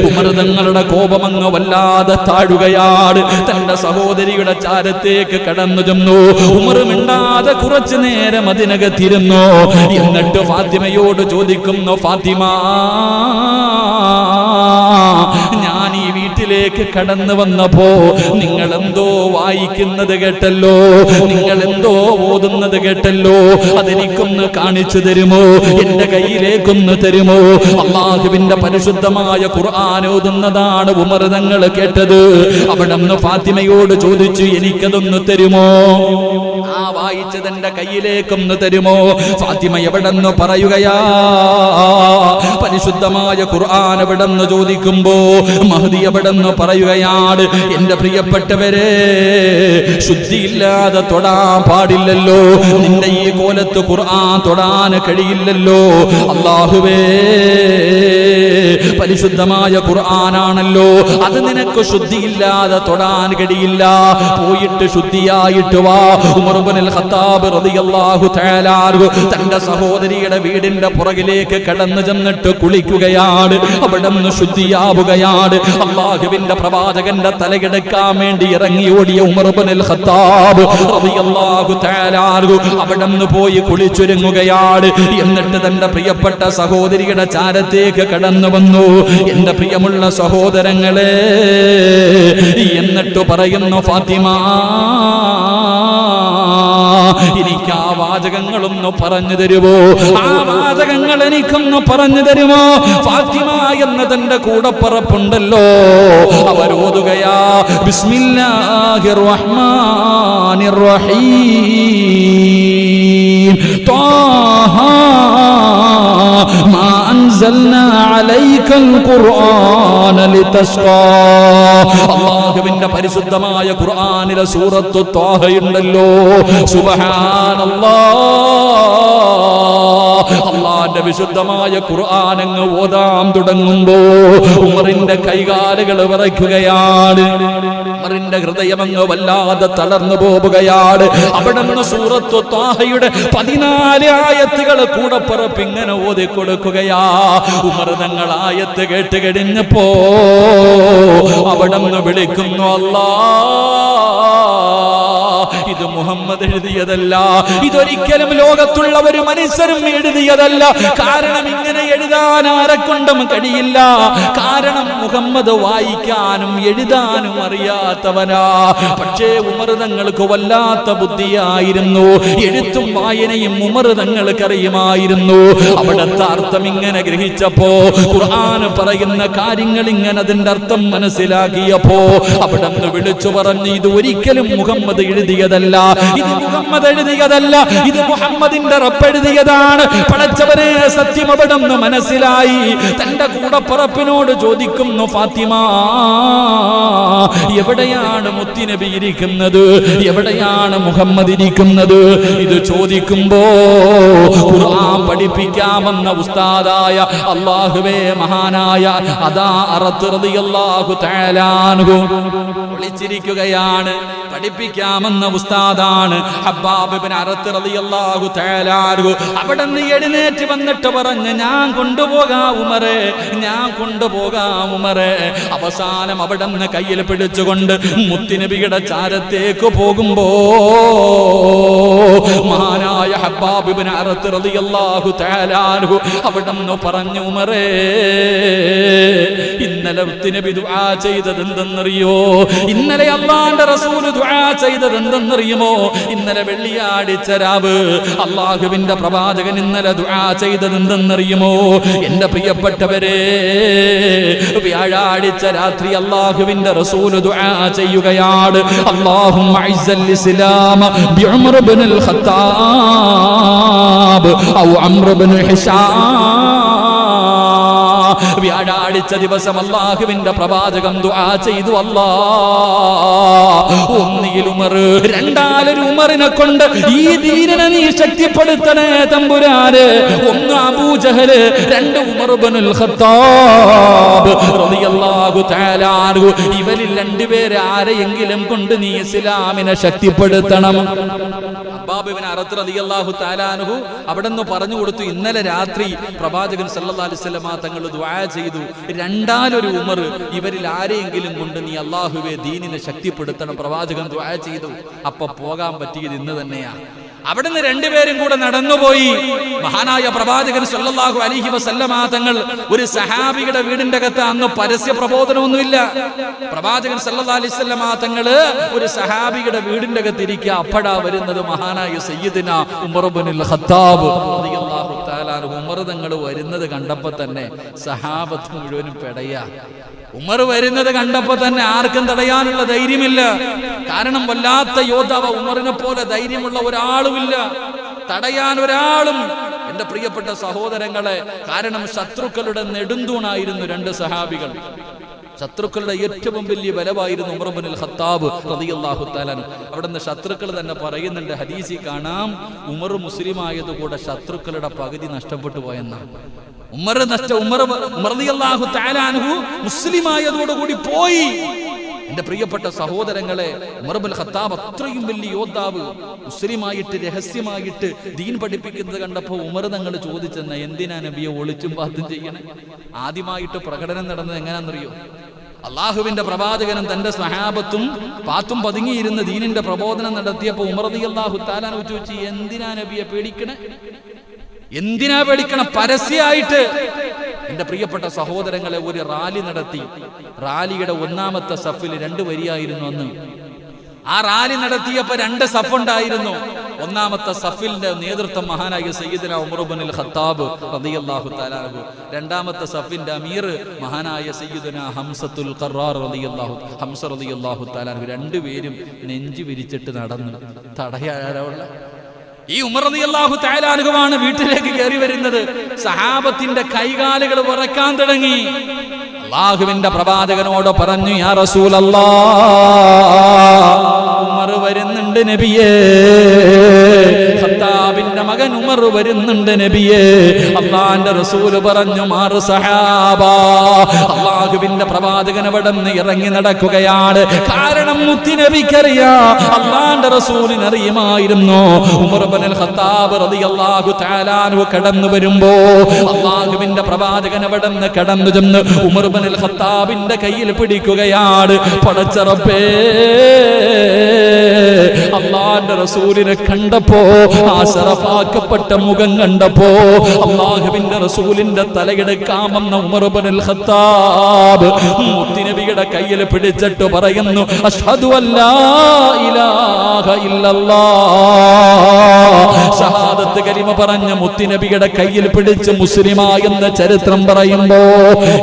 ഉമർ തങ്ങളുടെ കോപമങ്ങ് വല്ലാതെ താഴുകയാണ്. തന്റെ സഹോദരിയുടെ ചാരത്തേക്ക് കടന്നു ചെന്നു. ഉമർ മിണ്ടാതെ കുറച്ചു നേരം അതിനകത്തിരുന്നു. എന്നിട്ട് ഫാത്തിമയോട് ചോദിക്കുന്നു, ഫാത്തിമ, ഞാൻ ഈ വീട്ടിലേക്ക് കടന്നു വന്നപ്പോ നിങ്ങൾ എന്തോ വായിക്കുന്നത് കേട്ടല്ലോ, നിങ്ങൾ എന്തോ ഓതുന്നത് കേട്ടല്ലോ, അതെനിക്കൊന്ന് കാണിച്ചു തരുമോ? എന്റെ കയ്യിലേക്കൊന്ന് തരുമോ? അല്ലാഹുവിന്റെ പരിശുദ്ധമായ ഖുർആൻ ഓതുന്നതാണ് ഉമർ തങ്ങൾ കേട്ടത്. അവിടുന്ന് ഫാത്തിമയോട് ചോദിച്ചു, എനിക്കതൊന്ന് തരുമോ? ആ വായിച്ചത് എന്റെ കയ്യിലേക്കൊന്ന് തരുമോ? ഫാത്തിമ എവിടെന്ന് പറയുകയാ. പരിശുദ്ധമായ ഖുർആൻ എവിടെന്ന് ചോദിക്കുമ്പോ മഹ്ദി എവിടെന്ന് പറയുകയാണ്. എന്റെ പ്രിയപ്പെട്ടവരെ, ശുദ്ധിയില്ലാതെ തൊടാൻ പാടില്ലല്ലോ. നിന്റെ ഈ കോലത്ത് ഖുർആൻ തൊടാൻ കഴിയില്ലല്ലോ. അല്ലാഹുവേ, പരിശുദ്ധമായ ഖുർആനാണല്ലോ, അത് നിനക്ക് ശുദ്ധിയില്ലാതെ തൊടാൻ കഴിയില്ല. പോയിട്ട് ശുദ്ധിയായിട്ട് വാ. ഉമർ ഇബ്നുൽ ഖത്താബ് റളിയല്ലാഹു തആല തന്റെ സഹോദരിയുടെ വീടിന്റെ പുറകിലേക്ക് കടന്നു ചെന്നിട്ട് എന്നിട്ട് കുളിക്കുകയാണ്, അവിടെ നിന്ന് ശുദ്ധിയാവുകയാണ്. അള്ളാഹുവിന്റെ പ്രവാചകന്റെ തലയെടുക്കാൻ വേണ്ടി ഇറങ്ങി ഓടിയ ഉമർ ഇബ്നുൽ ഖത്താബ് റളിയല്ലാഹു തആല അൻഹു അവിടെ നിന്ന് പോയി കുളിച്ചൊരുങ്ങുകയാണ്. എന്നിട്ട് തന്റെ പ്രിയപ്പെട്ട സഹോദരിയുടെ ചാരത്തേക്ക് കടന്നു വന്നു. എന്റെ പ്രിയമുള്ള സഹോദരങ്ങളെ, എന്നിട്ട് പറയുന്നു, ഫാത്തിമ, എനിക്ക് ആ വാചകങ്ങളൊന്ന് പറഞ്ഞു തരുമോ? ആ വാചകങ്ങൾ എനിക്കൊന്ന് പറഞ്ഞു തരുമോ? ഫാത്തിമ എന്ന തന്റെ കൂടപ്പറപ്പുണ്ടല്ലോ, അവരോതുകയാ, ബിസ്മില്ലാഹിർ റഹ്മാനിർ റഹീം, ത്വാഹ മാ അൻസൽനാ അലൈക്കൽ ഖുർആന ലിതശ്ഖാ. അല്ലാഹുവിന്റെ പരിശുദ്ധമായ ഖുർആനിലെ സൂറത്തു ത്വാഹയുണ്ടല്ലോ, സുബ്ഹാനല്ലാഹ്, അല്ലാഹുവിന്റെ വിശുദ്ധമായ ഖുർആൻ അങ്ങ് ഓതാൻ തുടങ്ങുമ്പോ ഉമറിന്റെ കൈകാലുകൾ വിറയ്ക്കുകയാണ്. ഉമറിന്റെ ഹൃദയം അങ്ങ് വല്ലാതെ തളർന്നു പോവുകയാണ്. അവിടെ നിന്ന് സൂറത്തു ത്വാഹയുടെ 14 ആയത്തുകൾ കൂടപ്പുറപ്പ് ഇങ്ങനെ ഓതി കൊടുക്കുകയാ. ഉമർ തങ്ങൾ ആയത്ത് കേട്ട് കഴിഞ്ഞപ്പോ അവിടെ നിന്ന് വിളിക്കുന്നു, അല്ലാഹ്, ഇത് മുഹമ്മദ് എഴുതിയതല്ല, ഇതൊരിക്കലും ലോകത്തുള്ള ഒരു മനുഷ്യരും എഴുതിയതല്ല. കാരണം ഇങ്ങനെ എഴുതാൻ ആരെക്കൊണ്ടും കഴിയില്ല. കാരണം മുഹമ്മദ് വായിക്കാനും എഴുതാനും അറിയാത്തവനാ. പക്ഷേ ഉമർ തങ്ങൾക്ക് വല്ലാത്ത ബുദ്ധിയായിരുന്നു. എഴുത്തും വായനയും ഉമർ തങ്ങൾക്ക് അറിയുമായിരുന്നു. അവിടുത്തെ അർത്ഥം ഇങ്ങനെ ഗ്രഹിച്ചപ്പോ, ഖുർആൻ പറയുന്ന കാര്യങ്ങൾ ഇങ്ങനെ അതിന്റെ അർത്ഥം മനസ്സിലാക്കിയപ്പോ അവിടെ നിന്ന് വിളിച്ചു പറഞ്ഞു, ഇത് ഒരിക്കലും മുഹമ്മദ് എഴുതിയതല്ല, ഇത് മുഹമ്മദ് എഴുതിയതല്ല, ഇത് മുഹമ്മദിന്റെ റബ്ബ് എഴുതിയതാണ്. പടച്ചവനെ, സത്യം അവിടെ നിന്ന് മനസ്സിലായി. തന്റെ കൂടപ്പുറപ്പിനോട് ചോദിക്കുന്നു, ഫാത്തിമ, എവിടെയാണ് മുത്തുനബി ഇരിക്കുന്നത്? എവിടെയാണ് മുഹമ്മദ് ഇരിക്കുന്നത്? ഇത് ചോദിക്കുമ്പോ ഖുർആൻ പഠിപ്പിക്കാമെന്ന ഉസ്താദായ അല്ലാഹുവേ മഹാനായ അദാ അറത്ത് റളിയല്ലാഹു തആല അൻഹു വിളിച്ചിരിക്കുകയാണ്. പഠിപ്പിക്കാമെന്ന ഉസ്താദാണ് ഹബ്ബാബ് ഇബ്നു അറത്ത് റളിയല്ലാഹു തആല അൻഹു. അവിടെ നിന്ന് എഴുന്നേറ്റ് വന്നിട്ട് പറഞ്ഞു, ഞാൻ കൊണ്ടുപോകാം ഉമറേ, ഞാൻ കൊണ്ടുപോകാം ഉമറേ. അവസാനം അവിടെ നിന്ന് കയ്യിൽ പിടിച്ചുകൊണ്ട് മുത്തുനബിയുടെ ചാരത്തേക്ക് പോകുമ്പോ മഹാനായ ഹബ്ബാബ് ഇബ്നു അറത്ത് റളിയല്ലാഹു തആല അൻഹു അവിടെ നിന്ന് പറഞ്ഞു, ഉമറേ, ഇന്നലെ മുത്തുനബി ദുആ ചെയ്തത് എന്തെന്നറിയോ? ഇന്നലെ അല്ലാഹുവിന്റെ റസൂൽ ദുആ ചെയ്തത് എന്തെന്നറിയുമോ? ഇന്നലെ വെള്ളിയാഴ്ച രാവ് അല്ലാഹുവിന്റെ പ്രവാചകൻ ഇന്നലെ ദുആ ചെയ്തത് എന്തെന്നറിയുമോ? എന്റെ പ്രിയപ്പെട്ടവരെ, വ്യാഴാഴ്ച രാത്രി അല്ലാഹുവിന്റെ റസൂൽ ദുആ ചെയ്യുകയാണ്, അല്ലാഹുമ്മ ഇസ്സൽ ഇസ്ലാമ ബിഉമർ ഇബ്നുൽ ഖത്താബ് ഔ അംർ ഇബ്നു ഹിശാം. വ്യാഴാഴ്ച ദിവസം അല്ലാഹുവിന്റെ പ്രവാചകൻ ദുആ ചെയ്തു, അല്ലാഹ്, ഒന്നുകിൽ ഉമർ, രണ്ടാലൊരു ഉമറിനെ കൊണ്ട് ഈ ദീനിനെ നീ ശക്തിപ്പെടുത്തണേ തമ്പുരാനെ. ഒന്ന് അബൂജഹൽ, രണ്ട് ഉമർ ഇബ്നുൽ ഖത്താബ് റളിയല്ലാഹു തആല അൻഹു. ഇവരിൽ രണ്ടുപേരെ ആരെയെങ്കിലും കൊണ്ട് നീ ഇസ്ലാമിനെ ശക്തിപ്പെടുത്തണം. ഹബ്ബാബ് ഇബ്നു അറത്ത് റളിയല്ലാഹു തആല അൻഹു അവിടെ നിന്ന് പറഞ്ഞു കൊടുത്തു, ഇന്നലെ രാത്രി പ്രവാചകൻ സല്ലല്ലാഹു അലൈഹി വസല്ലമ തങ്ങൾ ദുആ ചെയ്തു, രണ്ടാലൊരു ഉമർ, ഇവരിൽ ആരെയെങ്കിലും കൊണ്ട് നീ അല്ലാഹുവേ ദീനിനെ ശക്തിപ്പെടുത്തണം. പ്രവാചകൻ ദുആ ചെയ്തു. അപ്പൊ പോകാൻ പറ്റിയത് ഇന്ന് തന്നെയാ. അവിടുന്ന് രണ്ടുപേരും കൂടെ നടന്നുപോയി. മഹാനായ പ്രവാചകൻ സല്ലല്ലാഹു അലൈഹി വസല്ലമ തങ്ങൾ ഒരു സഹാബിയുടെ വീടിന്റെ അകത്ത്, അന്ന് പരസ്യ പ്രബോധനമൊന്നുമില്ല, പ്രവാചകൻ സല്ലല്ലാഹു അലൈഹി വസല്ലമ തങ്ങള് ഒരു സഹാബിയുടെ വീടിന്റെ അകത്ത് ഇരിക്കുക. അപ്പോഴാ വരുന്നത് മഹാനായ സയ്യിദുന ഉമർ ഇബ്നുൽ ഖത്താബ് റളിയല്ലാഹു തആല അൻഹു. ഉമർ തങ്ങൾ വരുന്നത് കണ്ടപ്പോ തന്നെ സഹാബത്ത് മുഴുവനും പെടയാ. ഉമർ വരുന്നത് കണ്ടപ്പോ തന്നെ ആർക്കും തടയാനുള്ള ധൈര്യമില്ല. കാരണം വല്ലാത്ത യോദ്ധാവ്, ഉമറിനെ പോലെ ധൈര്യമുള്ള ഒരാളുമില്ല, തടയാൻ ഒരാളും. എന്റെ പ്രിയപ്പെട്ട സഹോദരങ്ങളെ, കാരണം ശത്രുക്കളുടെ നെടുന്തൂണായിരുന്നു രണ്ട് സഹാബികൾ. ശത്രുക്കളുടെ ഏറ്റവും വലിയ ബലമായിരുന്നു ഉമർ ഇബ്നുൽ ഖത്താബ് റളിയല്ലാഹു തആല. അവിടുന്ന് ശത്രുക്കൾ തന്നെ പറയുന്നുണ്ട്, ഹദീസിൽ കാണാം, ഉമർ മുസ്ലിം ആയതുകൂടെ ശത്രുക്കളുടെ പകുതി നഷ്ടപ്പെട്ടു പോയെന്നാണ്. ഉമർ റളിയല്ലാഹു തആല അൻഹു മുസ്ലിം ആയതോടുകൂടി പോയി. എന്റെ പ്രിയപ്പെട്ട സഹോദരങ്ങളെ, ഉമർ ഇബ്നുൽ ഖത്താബ് അത്രയും വലിയ യോദ്ധാവ്, മുസ്ലിമായിട്ട് രഹസ്യമായിട്ട് ദീൻ പഠിപ്പിക്കുന്നത് കണ്ടപ്പോൾ ഉമർ തങ്ങൾ ചോദിച്ചെന്ന എന്തിനാ നബിയെ ഒളിച്ചും പാത്തും ചെയ്യണേ? ആദ്യമായിട്ട് പ്രകടനം നടന്നത് എങ്ങനെയാണെന്നറിയോ? അള്ളാഹുവിന്റെ പ്രവാചകനും തന്റെ സ്വഹാബത്തും പാത്തും പതുങ്ങിയിരുന്ന് ദീനിന്റെ പ്രബോധനം നടത്തിയപ്പോൾ ഉമർ റളിയല്ലാഹു തആല അൻഹു ചോദിച്ചു, എന്തിനാ നബിയെ പേടിക്കണേ? എന്തിനാ പേടിക്കണം? പരസ്യമായിട്ട്. എന്റെ പ്രിയപ്പെട്ട സഹോദരങ്ങളെ, ഒരു റാലി നടത്തി. റാലിയുടെ ഒന്നാമത്തെ സഫിൽ 2 വരിയായിരുന്നു അന്ന്. ആ റാലി നടത്തിയപ്പോ 2 സഫ് ഉണ്ടായിരുന്നു. ഒന്നാമത്തെ സഫിന്റെ നേതൃത്വം മഹാനായ സയ്യിദുനാ ഉമർ ഇബ്നുൽ ഖത്താബ് റളിയല്ലാഹു തആല അൻഹു. രണ്ടാമത്തെ സഫിന്റെ അമീർ മഹാനായ സയ്യിദുനാ ഹംസത്തുൽ ഖറാർ റളിയല്ലാഹു തആല അൻഹു. 2 പേരും നെഞ്ചു വിരിച്ചിട്ട് നടന്നു. തടയാനുള്ള ഈ ഉമർ റളിയല്ലാഹു തആല അൻഹുവാണ് വീട്ടിലേക്ക് കയറി വരുന്നത്. സഹാബത്തിന്റെ കൈകാലുകൾ വിറക്കാൻ തുടങ്ങി. അല്ലാഹുവിന്റെ പ്രവാചകനോട് പറഞ്ഞു, യാ റസൂലല്ലാഹ്, ഉമർ വരുന്നുണ്ട് നബിയേ. ഖത്താബിന്റെ മകൻ ഉമർ വരുന്നുണ്ട് നബിയേ. അല്ലാഹുവിന്റെ റസൂൽ പറഞ്ഞു, മാർ സഹാബ. അല്ലാഹുവിന്റെ പ്രവാചകൻ അവിടെ നിന്ന് ഇറങ്ങി നടക്കുകയാണ്. കാരണം മുത്തുനബിക്കറിയാം, അല്ലാഹുവിന്റെ റസൂലിന് അറിയുമായിരുന്നു ഉമർ ഇബ്നുൽ ഖത്താബ് റളിയല്ലാഹു തആല അൻഹു കടന്നു വരുമ്പോ അല്ലാഹുവിന്റെ പ്രവാചകൻ അവിടെ നിന്ന് കടന്നു ചെന്ന് ഉമർ ഇബ്നുൽ ഖത്താബിന്റെ കയ്യിൽ പിടിക്കുകയാണ്. പടച്ച റബ്ബേ, അല്ലാഹുവിന്റെ റസൂലിനെ കണ്ടപ്പോ, ആ ശറഫാക്കപ്പെട്ട മുഖം കണ്ടപ്പോ, അല്ലാഹുവിന്റെ റസൂലിന്റെ തലയെടുക്കാമെന്ന ഉമർ ഇബ്നുൽ ഖത്താബ് മുത്തുനബിയുടെ കയ്യിൽ പിടിച്ചിട്ട് പറയുന്നു, അഷ്ഹദു അല്ലാ ഇലാഹ ഇല്ലല്ലാഹ്. ഷഹാദത്ത് കലിമ പറഞ്ഞ മുത്തുനബിയുടെ കയ്യിൽ പിടിച്ച് മുസ്ലിമായെന്ന ചരിത്രം പറയുമ്പോ,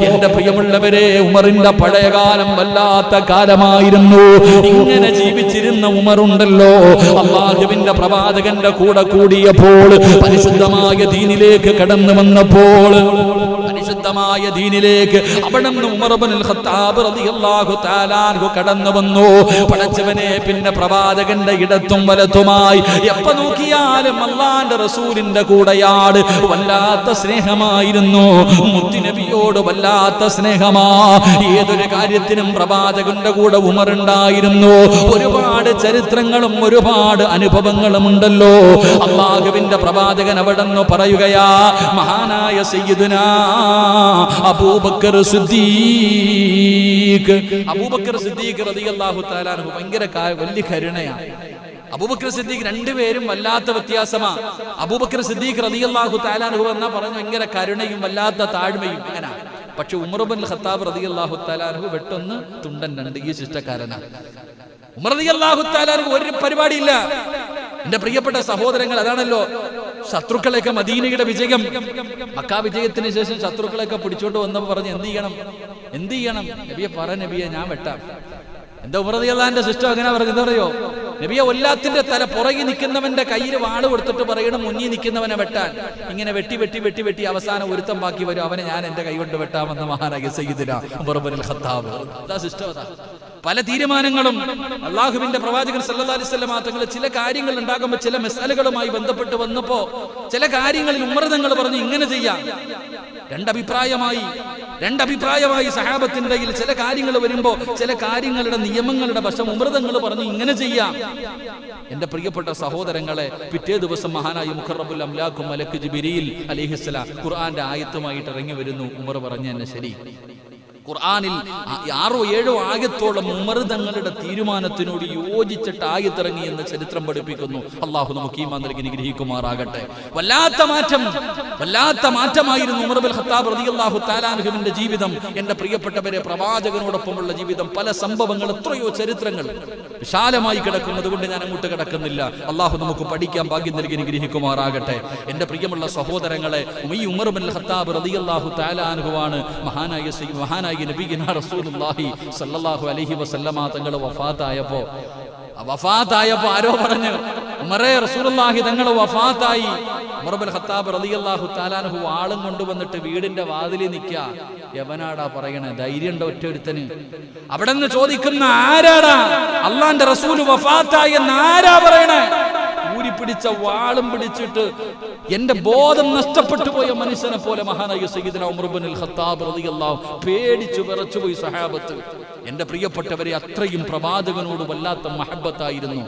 എന്റെ പ്രിയമുള്ളവരെ, ഉമറിന്റെ പഴയകാലം വല്ലാത്ത കാലമായിരുന്നു. ഇങ്ങനെ ജീവിച്ചിരുന്ന ഉമറുണ്ടല്ലോ, അല്ലാഹുവിന്റെ പ്രവാചകന്റെ കൂടെ കൂടിയപ്പോൾ, പരിശുദ്ധമായ ദീനിലേക്ക് കടന്നു വന്നപ്പോൾ, പരിശുദ്ധമായ ദീനിലേക്ക് അവിടുന്ന് ഉമർ ഇബ്നുൽ ഖത്താബ് റളിയല്ലാഹു തആല അൻഹു കടന്നു വന്നു. പടച്ചവനെ, പിന്നെ പ്രവാചകന്റെ ഇടത്തും വലത്തുമായി എപ്പോ നോക്കിയാലും അല്ലാഹുവിന്റെ റസൂലിന്റെ കൂടെയാണ്. വല്ലാത്ത സ്നേഹമായിരുന്നു മുത്തുനബിയോട്, വല്ലാത്ത സ്നേഹമാ. ഏതൊരു കാര്യത്തിനും പ്രവാചകന്റെ കൂടെ ഉമർ ഉണ്ടായിരുന്നു. ഒരുപാട് ചരിത്രങ്ങളും ഒരുപാട് അനുഭവങ്ങളും ഉണ്ടല്ലോ. അല്ലാഹുവിന്റെ പ്രവാചകൻ അവിടെന്ന് പറയുകയാ, മഹാനായ സയ്യിദുനാ അബൂബക്കർ സിദ്ദീഖ് റളിയല്ലാഹു തആല അൻഹു ഭയങ്കര വലിയ കരുണയാണ്. അബൂബക്കർ സിദ്ദീഖ്, 2 പേരും വല്ലാത്ത വ്യത്യാസമാ. അബൂബക്കർ സിദ്ദീഖ് റളിയല്ലാഹു തആല അൻഹു എന്നാ പറഞ്ഞു ഭയങ്കര കരുണയും വല്ലാത്ത താഴ്മയും അങ്ങനെ. പക്ഷെ ഉമർ ഇബ്നുൽ ഖത്താബ് റളിയല്ലാഹു തആല അൻഹു വെട്ടൊന്ന് തുണ്ടൻ 2 ഈ ശിഷ്ടക്കാരനാണ്. ഉമർ റളിയല്ലാഹു തആല അൻഹു ഒരു പരിപാടിയില്ല. എന്റെ പ്രിയപ്പെട്ട സഹോദരങ്ങൾ, അതാണല്ലോ ശത്രുക്കളെയൊക്കെ മദീനയുടെ വിജയം, മക്ക വിജയത്തിന് ശേഷം ശത്രുക്കളെയൊക്കെ പിടിച്ചോണ്ട് വന്നപ്പോൾ പറഞ്ഞു, എന്ത് ചെയ്യണം നബിയെ? പറ നബിയെ, ഞാൻ വെട്ടാം. എന്താ ഉമർ റളിയല്ലാഹുവിന്റെ സിസ്റ്റം അങ്ങനെ പറഞ്ഞു? എന്താ പറയോ? നബിയെ, ഒല്ലാത്തിന്റെ തല പുറകെ നിൽക്കുന്നവന്റെ കയ്യിൽ വാള് കൊടുത്തിട്ട് പറയണം മുന്നിൽ നിൽക്കുന്നവനെ വെട്ടാൻ. ഇങ്ങനെ വെട്ടി വെട്ടി വെട്ടി വെട്ടി അവസാനം ഒരുത്തം ബാക്കി വരും, അവനെ ഞാൻ എന്റെ കൈകൊണ്ട് വെട്ടാമെന്ന് മഹാനായ സയ്യിദുനാ ഉമർ ഇബ്നുൽ ഖത്താബ്. അതാ സിസ്റ്റം. അതാ പല തീരുമാനങ്ങളും അല്ലാഹുവിന്റെ പ്രവാചകൻ സല്ലല്ലാഹു അലൈഹി വസല്ലം തങ്ങൾ ചില കാര്യങ്ങൾ ഉണ്ടാകുമ്പോൾ, ചില മസാലകളുമായി ബന്ധപ്പെട്ട് വന്നപ്പോ ചില കാര്യങ്ങളിൽ ഉമർ തങ്ങൾ പറഞ്ഞു ഇങ്ങനെ ചെയ്യാം. രണ്ടഭിപ്രായമായി സഹാബത്തിന്റെ ഇടയിൽ ചില കാര്യങ്ങൾ വരുമ്പോ ചില കാര്യങ്ങളുടെ നിയമങ്ങളുടെ വശം ഉമർ തങ്ങൾ പറഞ്ഞു ഇങ്ങനെ ചെയ്യാം. എന്റെ പ്രിയപ്പെട്ട സഹോദരങ്ങളെ, പിറ്റേ ദിവസം മഹാനായ മുഖറബുൽ അംലാഖ് മലക്ക് ജിബ്രീൽ അലൈഹിസ്സലാം ഖുർആന്റെ ആയത്തുമായിട്ട് ഇറങ്ങി വരുന്നു. ഉമർ പറഞ്ഞു തന്നെ ശരി. ഖുർആനിൽ 6-7 ആയത്തോളം ഉമർ തങ്ങളുടെ തീരുമാനത്തിനോട് യോജിച്ചിട്ട് ആയത്തിറങ്ങി എന്ന് ചരിത്രം പഠിപ്പിക്കുന്നു. അള്ളാഹു നമുക്ക് ഈമാൻ നൽകി അനുഗ്രഹിക്കുമാറാകട്ടെ. വല്ലാത്ത മാറ്റമായിരുന്നു ഉമർ ഇബ്നുൽ ഖത്താബ് റളിയല്ലാഹു തആല അൻഹുവിന്റെ ജീവിതം. എന്റെ പ്രിയപ്പെട്ടവരെ, പ്രവാചകനോടൊപ്പമുള്ള ജീവിതം, പല സംഭവങ്ങൾ, എത്രയോ ചരിത്രങ്ങൾ വിശാലമായി കിടക്കുന്നത് കൊണ്ട് ഞാൻ അങ്ങോട്ട് കിടക്കുന്നില്ല. അള്ളാഹു നമുക്ക് പഠിക്കാൻ ഭാഗ്യം നൽകി അനുഗ്രഹിക്കുമാറാകട്ടെ. എന്റെ പ്രിയമുള്ള സഹോദരങ്ങളെ, ഈ ഉമർ ഇബ്നുൽ ഖത്താബ് റളിയല്ലാഹു തആല അൻഹുവാണ് മഹാനായ നബിയുനാ റസൂലുള്ളാഹി സ്വല്ലല്ലാഹു അലൈഹി വസല്ലമ തങ്ങൾ വഫാത്തായപ്പോ ആരോ പറഞ്ഞു, ഉമറേ, റസൂലുള്ളാഹി തങ്ങൾ വഫാത്തായി. ഉമർ ഇബ്നുൽ ഖത്താബ് റളിയല്ലാഹു തആല അൻഹു വാളും കൊണ്ടുവന്നിട്ട് വീടിന്റെ വാതിലിൽ നിൽക്കുക. എവനാടാ പറയണേ? ധൈര്യം ഉണ്ടോ ഒറ്റൊരുത്തന്? അവിടെ നിന്ന് ചോദിക്കുന്ന ആരാടാ? അള്ളാന്റെ റസൂൽ വഫാത്തായി എന്ന് ആരാ പറയണേ? ഊരിപ്പിടിച്ച വാളും പിടിച്ചിട്ട് എന്റെ ബോധം നഷ്ടപ്പെട്ടു പോയ മനുഷ്യനെ പോലെ മഹാനായ സയ്യിദുനാ ഉമർ ഇബ്നുൽ ഖത്താബ് റളിയല്ലാഹു പേടിച്ചു വിറച്ചുപോയി സഹാബത്ത്. എന്റെ പ്രിയപ്പെട്ടവരെ, അത്രയും പ്രവാചകനോട് വല്ലാത്ത മഹബത്തായിരുന്നു.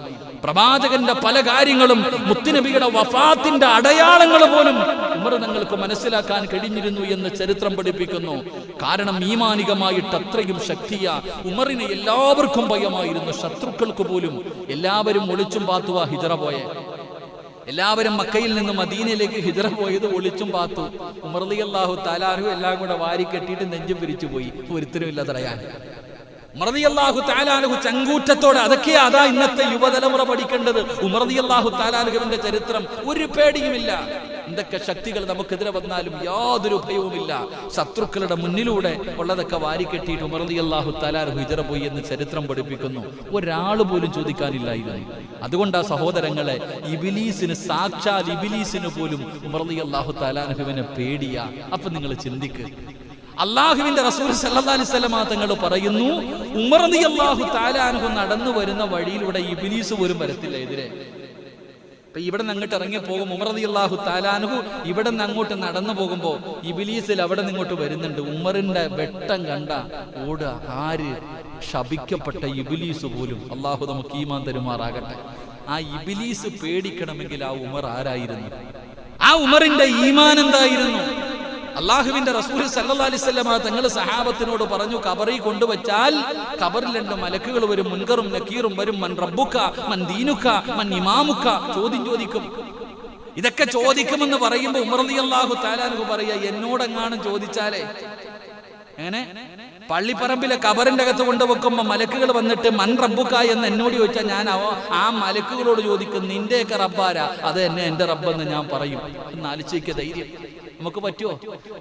പ്രവാചകന്റെ പല കാര്യങ്ങളും, മുത്തുനബിയുടെ വഫാത്തിന്റെ അടയാളങ്ങൾ പോലും ഉമർ തങ്ങൾക്ക് മനസ്സിലാക്കാൻ കഴിഞ്ഞിരുന്നു എന്ന് ചരിത്രം പഠിപ്പിക്കുന്നു. കാരണം ഈമാനികമായിട്ട് അത്രയും ശക്തിയാ. ഉമറിന് എല്ലാവർക്കും ഭയമായിരുന്നു, ശത്രുക്കൾക്ക് പോലും. എല്ലാവരും ഒളിച്ചും പാത്തുവാ ഹിജറ പോയെ. എല്ലാവരും മക്കയിൽ നിന്ന് മദീനയിലേക്ക് ഹിജറ പോയത് ഒളിച്ചും പാത്തു. ഉമർ റളിയല്ലാഹു തആല അൻഹു എല്ലാം കൂടെ വാരി കെട്ടിയിട്ട് നെഞ്ചും പിരിച്ചു പോയി, ഒരുത്തരുമില്ല തടയാൻ. ഉമർ റളിയല്ലാഹു തആല അൻഹു ചങ്കൂറ്റത്തോടെ, അതൊക്കെയാ അതാ ഇന്നത്തെ യുവതലമുറ പഠിക്കേണ്ടത്. ഉമർ റളിയല്ലാഹു തആല അൻഹുവിന്റെ ചരിത്രം, ഒരു പേടിയുമില്ല. എന്തൊക്കെ ശക്തികൾ നമുക്കെതിരെ വന്നാലും യാതൊരു ഭയവുമില്ല. ശത്രുക്കളുടെ മുന്നിലൂടെ ഉള്ളതൊക്കെ വാരിക്കെട്ടിയിട്ട് ഉമർ റളിയല്ലാഹു തആല അൻഹു ഹിജറ പോയി എന്ന് ചരിത്രം പഠിപ്പിക്കുന്നു. ഒരാൾ പോലും ചോദിക്കാനില്ലായിരുന്നു. അതുകൊണ്ടാ സഹോദരങ്ങളെ, ഇബ്ലീസിന്, സാക്ഷാൽ ഇബ്ലീസിന് പോലും ഉമർ റളിയല്ലാഹു തആല അൻഹുവിനെ പേടിയാ. അപ്പൊ നിങ്ങൾ ചിന്തിക്ക്, അള്ളാഹുവിന്റെ റസൂൽ സല്ലല്ലാഹു അലൈഹി വസല്ലം തങ്ങൾ പറയുന്നു, ഉമർ റളിയല്ലാഹു തആല അൻഹു നടന്നു വരുന്ന വഴിയിലൂടെ ഇബ്ലീസ് പോലും വരത്തില്ല എതിരെ. ഇപ്പൊ ഇവിടെ നിന്ന് അങ്ങോട്ട് ഇറങ്ങി പോകും ഉമർ റളിയല്ലാഹു തആല അൻഹു, ഇവിടെ നിന്ന് അങ്ങോട്ട് നടന്നു പോകുമ്പോ ഇബ്ലീസിൽ അവിടെ നിന്ന് ഇങ്ങോട്ട് വരുന്നുണ്ട്. ഉമറിന്റെ വെട്ടം കണ്ട ഓടുക. ആര്? ശപിക്കപ്പെട്ട ഇബ്ലീസ് പോലും. അള്ളാഹു നമുക്ക് ഈമാൻ തരുമാറാകട്ടെ. ആ ഇബ്ലീസ് പേടിക്കണമെങ്കിൽ ആ ഉമർ ആരായിരുന്നു? ആ ഉമറിന്റെ ഈമാൻ എന്തായിരുന്നു? അള്ളാഹുവിന്റെ റസൂൽ സല്ലല്ലാഹു അലൈഹി വസല്ലം തങ്ങൾ സഹാബത്തിനോട് പറഞ്ഞു, ഖബറിൽ കൊണ്ടുവച്ചാൽ ഖബറിൽ 2 മലക്കുകൾ വരും, മുൻകറും നക്കീറും വരും. മൻ റബ്ബുക, മൻ ദീനുക, മൻ ഇമാമുക, ചോദിക്കും. ഇതൊക്കെ ചോദിക്കുമെന്ന് പറയുമ്പോൾ ഉമർ റളിയല്ലാഹു തആല അൻഹു പറയാ, എന്നോടെങ്ങാനും ചോദിച്ചാലേ. എങ്ങനെ? പള്ളിപ്പറമ്പിലെ ഖബറിന്റെ അകത്ത് കൊണ്ടുവെക്കുമ്പോ മലക്കുകൾ വന്നിട്ട് മൻ റബ്ബുക എന്ന് എന്നോട് ചോദിച്ചാൽ ഞാൻ ആ മലക്കുകളോട് ചോദിക്കും, നിന്റെയൊക്കെ റബ്ബാരാ? അത് എന്നെ എന്റെ റബ്ബെന്ന് ഞാൻ പറയും. എന്ന് ആലോചിക്കുക ധൈര്യം നമുക്ക് പറ്റുമോ?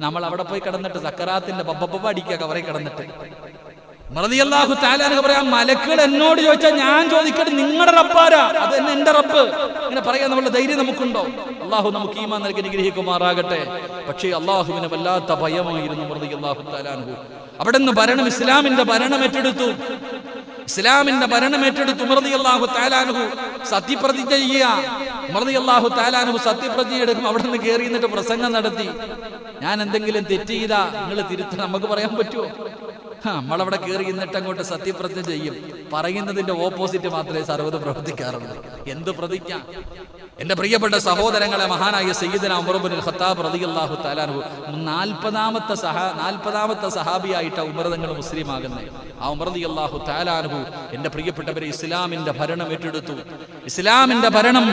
നമ്മൾ അവിടെ പോയി കിടന്നിട്ട് സക്കറാത്തിന്റെ ബബ്ബബ്ബ അടിക്കുക കവറെ കിടന്നിട്ട്. റളിയല്ലാഹു തആല അൻഹു പറയാം, മലക്കുകൾ എന്നോട് ചോദിച്ചാൽ ഞാൻ ചോദിക്കട്ടെ, നിങ്ങളുടെ റബ്ബാരാ? അത് തന്നെ എന്റെ റബ്ബ്. ഇങ്ങനെ പറയാൻ നമ്മുടെ ധൈര്യം നമുക്കുണ്ടോ? അള്ളാഹു നമുക്ക് ഈമാൻ നൽകി അനുഗ്രഹിക്കുമാറാകട്ടെ. പക്ഷേ അള്ളാഹുവിന് വല്ലാത്ത ഭയമായിരുന്നു റളിയല്ലാഹു തആല അൻഹു. അവിടെ നിന്ന് ഭരണം, ഇസ്ലാമിന്റെ ഭരണം ഏറ്റെടുത്തു. ഇസ്ലാമിന്റെ ഭരണം ഏറ്റെടുത്ത് ഉമർ റളിയല്ലാഹു തആല അൻഹു സത്യപ്രതിജ്ഞ ചെയ്യുക. ഉമർ റളിയല്ലാഹു തആല അൻഹു സത്യപ്രതിജ്ഞ എടുക്കും. അവിടെ നിന്ന് കയറി നിന്നിട്ട് പ്രസംഗം നടത്തി. ഞാൻ എന്തെങ്കിലും തെറ്റ് ചെയ്താ നിങ്ങൾ തിരുത്തണം. നമുക്ക് പറയാൻ പറ്റുമോ? നമ്മളവിടെ കയറി നിന്നിട്ട് അങ്ങോട്ട് സത്യപ്രതിജ്ഞ ചെയ്യും. പറയുന്നതിന്റെ ഓപ്പോസിറ്റ് മാത്രമേ സർവ്വത് പ്രവർത്തിക്കാറുള്ളൂ. എന്ത് പ്രതിജ്ഞ? എന്റെ പ്രിയപ്പെട്ട സഹോദരങ്ങളെ, മഹാനായ സയ്യിദുനാ ഉമർ ഇബ്നുൽ ഖത്താബ് റളിയല്ലാഹു തആല അൻഹു 40ാമത്തെ സഹാബിയായിട്ട് ഉമർ തങ്ങൾ മുസ്ലിം ആകുന്നത്. ആ ഉമർ റളിയല്ലാഹു തആല അൻഹു എന്റെ പ്രിയപ്പെട്ടവരെ ഇസ്ലാമിന്റെ ഭരണം ഏറ്റെടുത്തു. ഇസ്ലാമിന്റെ ഭരണം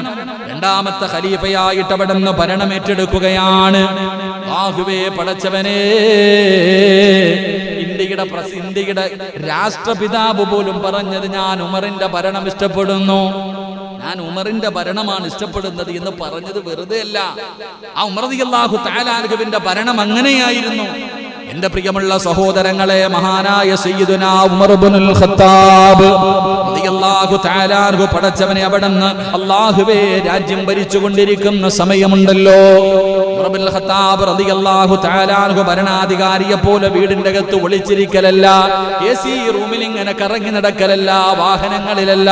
2ാമത്തെ ഖലീഫയായിട്ട് അവിടെ നിന്ന് ഭരണം ഏറ്റെടുക്കുകയാണ്. അല്ലാഹുവേ, പടച്ചവനേ, ഇന്ത്യയുടെ രാഷ്ട്രപിതാവ് പോലും പറഞ്ഞത്, ഞാൻ ഉമറിന്റെ ഭരണം ഇഷ്ടപ്പെടുന്നു, ഞാൻ ഉമറിന്റെ ഭരണമാണ് ഇഷ്ടപ്പെടുന്നത് എന്ന് പറഞ്ഞത് വെറുതെ അല്ല. ആ ഉമർ റളിയല്ലാഹു തആല അൻഹുവിന്റെ ഭരണം അങ്ങനെയായിരുന്നു. എന്റെ പ്രിയമുള്ള സഹോദരങ്ങളെ, മഹാനായ സയ്യിദുനാ ഉമർ ഇബ്നുൽ ഖത്താബ് റളിയല്ലാഹു തആല അൻഹു പടച്ചവനെ അവിടുന്ന് അല്ലാഹുവേ രാജ്യം ഭരിച്ചുകൊണ്ടിരിക്കുന്ന സമയമുണ്ടല്ലോ. ഉമർ ഇബ്നുൽ ഖത്താബ് റളിയല്ലാഹു തആല അൻഹു ഭരണാധികാരിയെ പോലെ വീടിന്റെ അകത്ത് ഒളിച്ചിരിക്കലല്ല, AC റൂമിൽ ഇങ്ങനെ കറങ്ങി നടക്കലല്ല, വാഹനങ്ങളിലല്ല.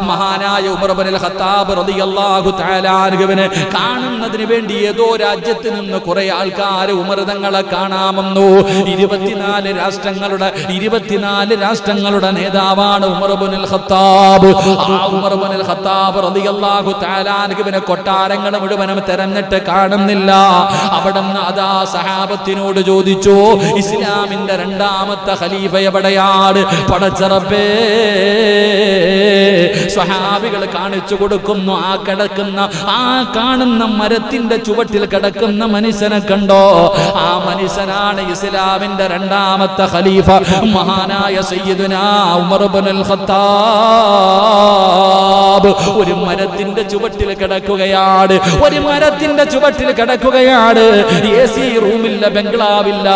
മഹാനായ ഉമർ ഇബ്നുൽ ഖത്താബ് റളിയല്ലാഹു തആല അൻഹുവിനെ കാണുന്നതിന് വേണ്ടി ഏതോ രാജ്യത്ത് നിന്ന് കുറെ ആൾക്കാർ ഉമർ തങ്ങളെ കാണാമെന്നു. 24 രാഷ്ട്രങ്ങളുടെ നേതാവാണ് ഉമർ ഇബ്നുൽ ഖത്താബ്. ആ ഉമർ ഇബ്നുൽ ഖത്താബ് റളിയല്ലാഹു തആല അൻഹുവിനെ കൊട്ടാരങ്ങൾ മുഴുവനും തെരഞ്ഞിട്ട് കാണുന്നില്ല. അവിടുന്ന് അതാ സഹാബത്തിനോട് ചോദിച്ചു, ഇസ്ലാമിന്റെ 2ാമത്തെ ഖലീഫ എവിടെയാണ്? പടച്ച റബ്ബേ, സ്വഹാബികൾ കാണിച്ചു കൊടുക്കുന്നു. ആ കാണുന്ന മരത്തിന്റെ ചുവട്ടിൽ കിടക്കുന്ന മനുഷ്യനെ കണ്ടോ? ആ മനുഷ്യനാണ് ഇസ്ലാമിന്റെ 2ാമത്തെ ഖലീഫ, മഹാനായ സയ്യിദുനാ ഉമർ ഇബ്നുൽ ഖത്താബ്. ഒരു മരത്തിന്റെ ചുവട്ടിൽ കിടക്കുകയാണ്. AC റൂമില്ല, ബംഗ്ലാവില്ല,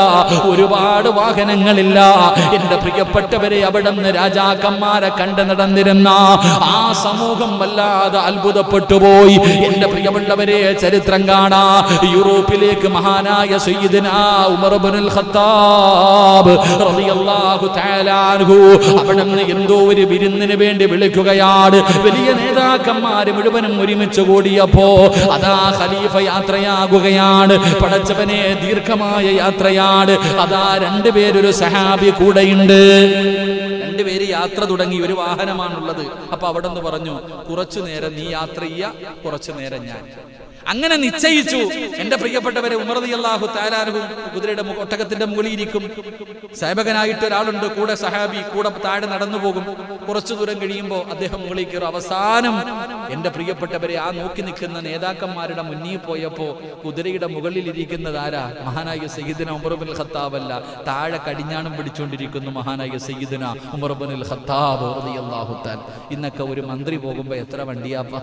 ഒരുപാട് വാഹനങ്ങളില്ല. എന്റെ പ്രിയപ്പെട്ടവരെ, അവിടെ നിന്ന് രാജാക്കന്മാരെ കണ്ടു നടന്നിരുന്ന ആ സമൂഹം വല്ലാതെ അത്ഭുതപ്പെട്ടു പോയി. എന്റെ പ്രിയപ്പെട്ടവരെ, ചരിത്രം കാണാ, യൂറോപ്പിലേക്ക് മഹാനായ സയ്യിദുനാ ഉമർ ഇബ്നുൽ ഖത്താബ് റളിയല്ലാഹു തആല അൻഹു അവിടുന്ന് എന്തോ ഒരു വിരുന്നിന് വേണ്ടി വിളിക്കുകയാണ്. വലിയ നേതാക്കന്മാർ മുഴുവനും ഒരുമിച്ച് കൂടിയപ്പോ അതാ ഖലീഫ യാത്രയാകുകയാണ്. പടച്ചവനെ, ദീർഘമായ യാത്രയാണ്. അതാ രണ്ടുപേരൊരു സഹാബി കൂടെയുണ്ട്. രണ്ടുപേര് യാത്ര തുടങ്ങി. ഒരു വാഹനമാണുള്ളത്. അപ്പൊ അവിടെ നിന്ന് പറഞ്ഞു, കുറച്ചു നേരം നീ യാത്ര ചെയ്യ, കുറച്ചു നേരം ഞാൻ. അങ്ങനെ നിശ്ചയിച്ചു. എന്റെ പ്രിയപ്പെട്ടവരെ, ഉമർ റളിയല്ലാഹു തആല അൻഹു കുതിരയുടെ ഒട്ടകത്തിന്റെ മുകളിൽ ഇരിക്കും. സേവകനായിട്ട് ഒരാളുണ്ട് കൂടെ, സഹാബി കൂടെ താഴെ നടന്നു പോകും. കുറച്ചു ദൂരം കഴിയുമ്പോൾ അദ്ദേഹം മുകളിൽ കയറും. അവസാനം എന്റെ പ്രിയപ്പെട്ടവരെ, ആ നോക്കി നിൽക്കുന്ന നേതാക്കന്മാരുടെ മുന്നിൽ പോയപ്പോ കുതിരയുടെ മുകളിൽ ഇരിക്കുന്നത് ആരാ? മഹാനായ സയ്യിദുന ഉമർ ഇബ്നുൽ ഖത്താബ് അല്ല, താഴെ കടിഞ്ഞാണം പിടിച്ചുകൊണ്ടിരിക്കുന്നു മഹാനായ സയ്യിദുന ഉമർ ഇബ്നുൽ ഖത്താബ് റളിയല്ലാഹു തആല. ഇന്നൊക്കെ ഒരു മന്ത്രി പോകുമ്പോ എത്ര വണ്ടിയാപ്പ!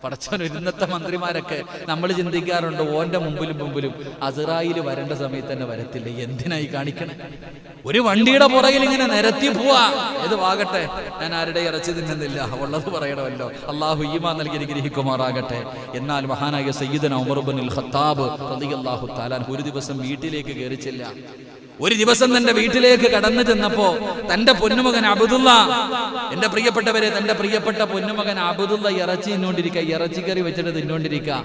പടച്ചവൻ, ഇന്നത്തെ മന്ത്രിമാരൊക്കെ നമ്മൾ ചിന്തിക്കാറുണ്ട്, ഓന്റെ മുമ്പിലും അസ്റായിൽ വരേണ്ട സമയത്ത് തന്നെ വരത്തില്ല. എന്തിനായി കാണിക്കണേ? ഒരു വണ്ടിയുടെ പുറകിൽ ഇങ്ങനെ നിരത്തി പോവാ. ഏത് വാകട്ടെ, ഞാൻ ആരുടെ ഇറച്ചി തിന്നുന്നില്ല, ഉള്ളത് പറയണമല്ലോ. അള്ളാഹു ഈമാൻ നൽകി അനുഗ്രഹിക്കുമാറാകട്ടെ. എന്നാൽ മഹാനായ സയ്യിദുന ഉമർ ഇബ്നുൽ ഖത്താബ് റളിയല്ലാഹു തആല ഒരു ദിവസം വീട്ടിലേക്ക് കയറിച്ചില്ല. ഒരു ദിവസം തന്റെ വീട്ടിലേക്ക് കടന്നു ചെന്നപ്പോ തന്റെ പൊന്നുമകൻ അബ്ദുള്ള, എന്റെ പ്രിയപ്പെട്ടവരെ, തന്റെ പ്രിയപ്പെട്ട പൊന്നുമകൻ അബ്ദുള്ള ഇറച്ചി തിന്നോണ്ടിരിക്കുക, ഇറച്ചിക്കറി വെച്ചിട്ട് തിന്നോണ്ടിരിക്കുക.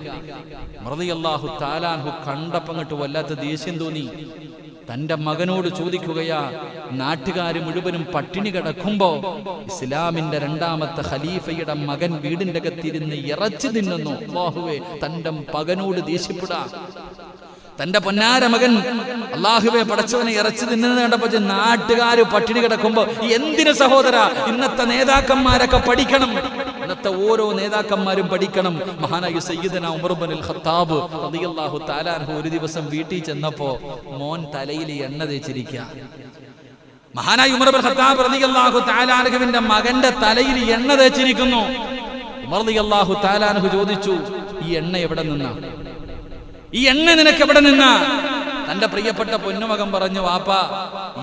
റളിയല്ലാഹു തആല അൻഹു കണ്ടപ്പങ്ങട്ട് വല്ലാത്ത ദേഷ്യം തോന്നി. തന്റെ മകനോട് ചോദിക്കുകയാ, നാട്ടുകാർ മുഴുവനും പട്ടിണി കിടക്കുമ്പോ ഇസ്ലാമിന്റെ രണ്ടാമത്തെ ഖലീഫയുടെ മകൻ വീടിന്റെ അകത്തിരുന്ന് ഇറച്ചി തിന്നുന്നു. അല്ലാഹുവേ, തന്റെ മകനോട് ദേഷ്യപ്പെടാ. തന്റെ പൊന്നാര മകൻ അല്ലാഹുവേ പടച്ചവനെ ഇറച്ചി തിന്നുന്നത് കണ്ടപ്പോ നാട്ടുകാര് പട്ടിണി കിടക്കുമ്പോ എന്തിന് സഹോദര? ഇന്നത്തെ നേതാക്കന്മാരൊക്കെ പഠിക്കണം. ഇന്നത്തെ ഓരോ നേതാക്കന്മാരും പഠിക്കണം. മഹാനായ സയ്യിദുന ഉമർ ഇബ്നുൽ ഖത്താബ് റളിയല്ലാഹു തആല അൻഹു ഒരു ദിവസം വീട്ടിൽ ചെന്നപ്പോ മോൻ തലയിൽ എണ്ണ തേച്ചിരിക്കുക. മഹാനായ ഉമർ ഇബ്നുൽ ഖത്താബ് റളിയല്ലാഹു തആല അൻഹുവിന്റെ മകന്റെ തലയിൽ എണ്ണ തേച്ചിരിക്കുന്നു. ഉമർ റളിയല്ലാഹു തആല അൻഹു ചോദിച്ചു, ഈ എണ്ണ എവിടെ നിന്നാ? ഈ എണ്ണ നിനക്ക് എവിടെ നിന്നാ? തന്റെ പ്രിയപ്പെട്ട പൊന്നുമകൻ പറഞ്ഞു, വാപ്പാ,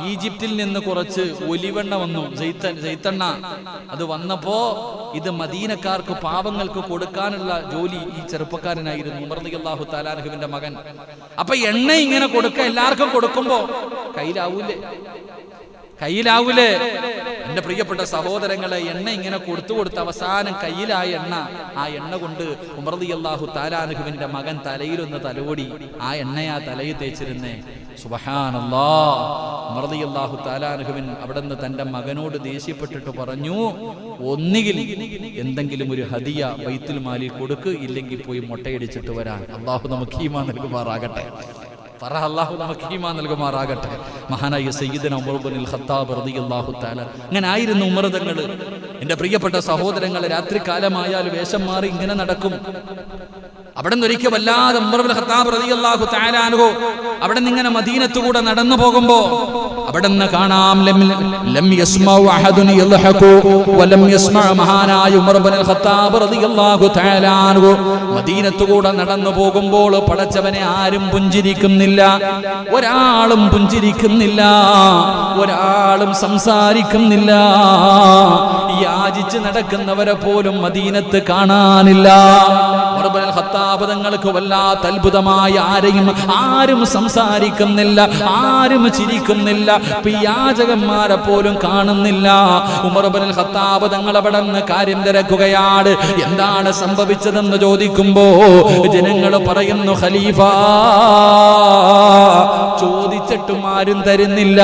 ഈജിപ്തിൽ നിന്ന് കുറച്ച് ഒലിവെണ്ണ വന്നു, ജെയ്ത്തെണ്ണ. അത് വന്നപ്പോ ഇത് മദീനക്കാർക്ക്, പാവങ്ങൾക്ക് കൊടുക്കാനുള്ള ജോലി ഈ ചെറുപ്പക്കാരനായിരുന്നു, ഉമർ റളിയല്ലാഹു തആല അൻഹുവിന്റെ മകൻ. അപ്പൊ എണ്ണ ഇങ്ങനെ കൊടുക്ക, എല്ലാവർക്കും കൊടുക്കുമ്പോ കയ്യിലാവൂലേ? എന്റെ പ്രിയപ്പെട്ട സഹോദരങ്ങളെ, എണ്ണ ഇങ്ങനെ കൊടുത്ത് അവസാനം കയ്യിലായ എണ്ണ, ആ എണ്ണ കൊണ്ട് ഉമർ റളിയല്ലാഹു തആല അൻഹുവിന്റെ മകൻ തലയിലൊന്ന് തലോടി. ആ എണ്ണയാ തലയിൽ തേച്ചിരുന്നേ. സുബ്ഹാനല്ലാഹ്. ഉമർ റളിയല്ലാഹു തആല അൻഹുവിൻ അവിടുന്ന് തന്റെ മകനോട് ദേഷ്യപ്പെട്ടിട്ട് പറഞ്ഞു, ഒന്നുകിൽ എന്തെങ്കിലും ഒരു ഹദിയ ബൈത്തുൽ മാലിൽ കൊടുക്ക്, ഇല്ലെങ്കിൽ പോയി മുട്ടയടിച്ചിട്ട് വരാൻ. അല്ലാഹു നമുക്ക് ഈമാൻ നൽകുമാറാകട്ടെ. അല്ലാഹു നമുക്ക് ഈമാൻ നൽകുമാറാകട്ടെ. മഹാനായ സയ്യിദുന ഉമർ ഇബ്നുൽ ഖത്താബ് റളിയല്ലാഹു തആല. അങ്ങനെ ആയിരുന്നു ഉമർ തങ്ങൾ. എന്റെ പ്രിയപ്പെട്ട സഹോദരങ്ങളെ, രാത്രികാലമായാൽ വേഷം മാറി ഇങ്ങനെ നടക്കും. അവിടെ നിന്ന് ഒരിക്കൽ വല്ലാതെ ഉമർ ഇബ്നുൽ ഖത്താബ് റളിയല്ലാഹു തആല അൻഹു അവിടെ നിന്ന് ഇങ്ങനെ മദീനത്തുകൂടെ നടന്നു പോകുമ്പോ അവിടെ നിന്ന് കാണാം, ലം യസ്മഉ അഹദുൻ യൽഹഖു വലം യസ്മഅ. മഹാനായ ഉമർ ഇബ്നുൽ ഖത്താബ് റളിയല്ലാഹു തആല അൻഹു മദീനത്തുകൂടെ നടന്നു പോകുമ്പോൾ പടച്ചവനെ ആരും പുഞ്ചിരിക്കുന്നില്ല, ഒരാളും പുഞ്ചിരിക്കുന്നില്ല, ഒരാളും സംസാരിക്കുന്നില്ല. യാചിച്ച് നടക്കുന്നവരെ പോലും മദീനത്ത് കാണാനില്ല. ഉമർ ഇബ്നുൽ ഖത്താബ് തങ്ങൾക്ക് വല്ലാത്ത അത്ഭുതമായ, ആരും സംസാരിക്കുന്നില്ല, ആരും ചിരിക്കുന്നില്ല, യാചകന്മാരെ പോലും കാണുന്നില്ല. ഉമർ ഇബ്നുൽ ഖത്താബ് തങ്ങൾ അവിടെ നിന്ന് കാര്യം തിരക്കുകയാണ്. എന്താണ് സംഭവിച്ചതെന്ന് ചോദിക്കുമ്പോ ജനങ്ങൾ പറയുന്നു, ഖലീഫ, ചോദിച്ചിട്ടും ആരും തരുന്നില്ല.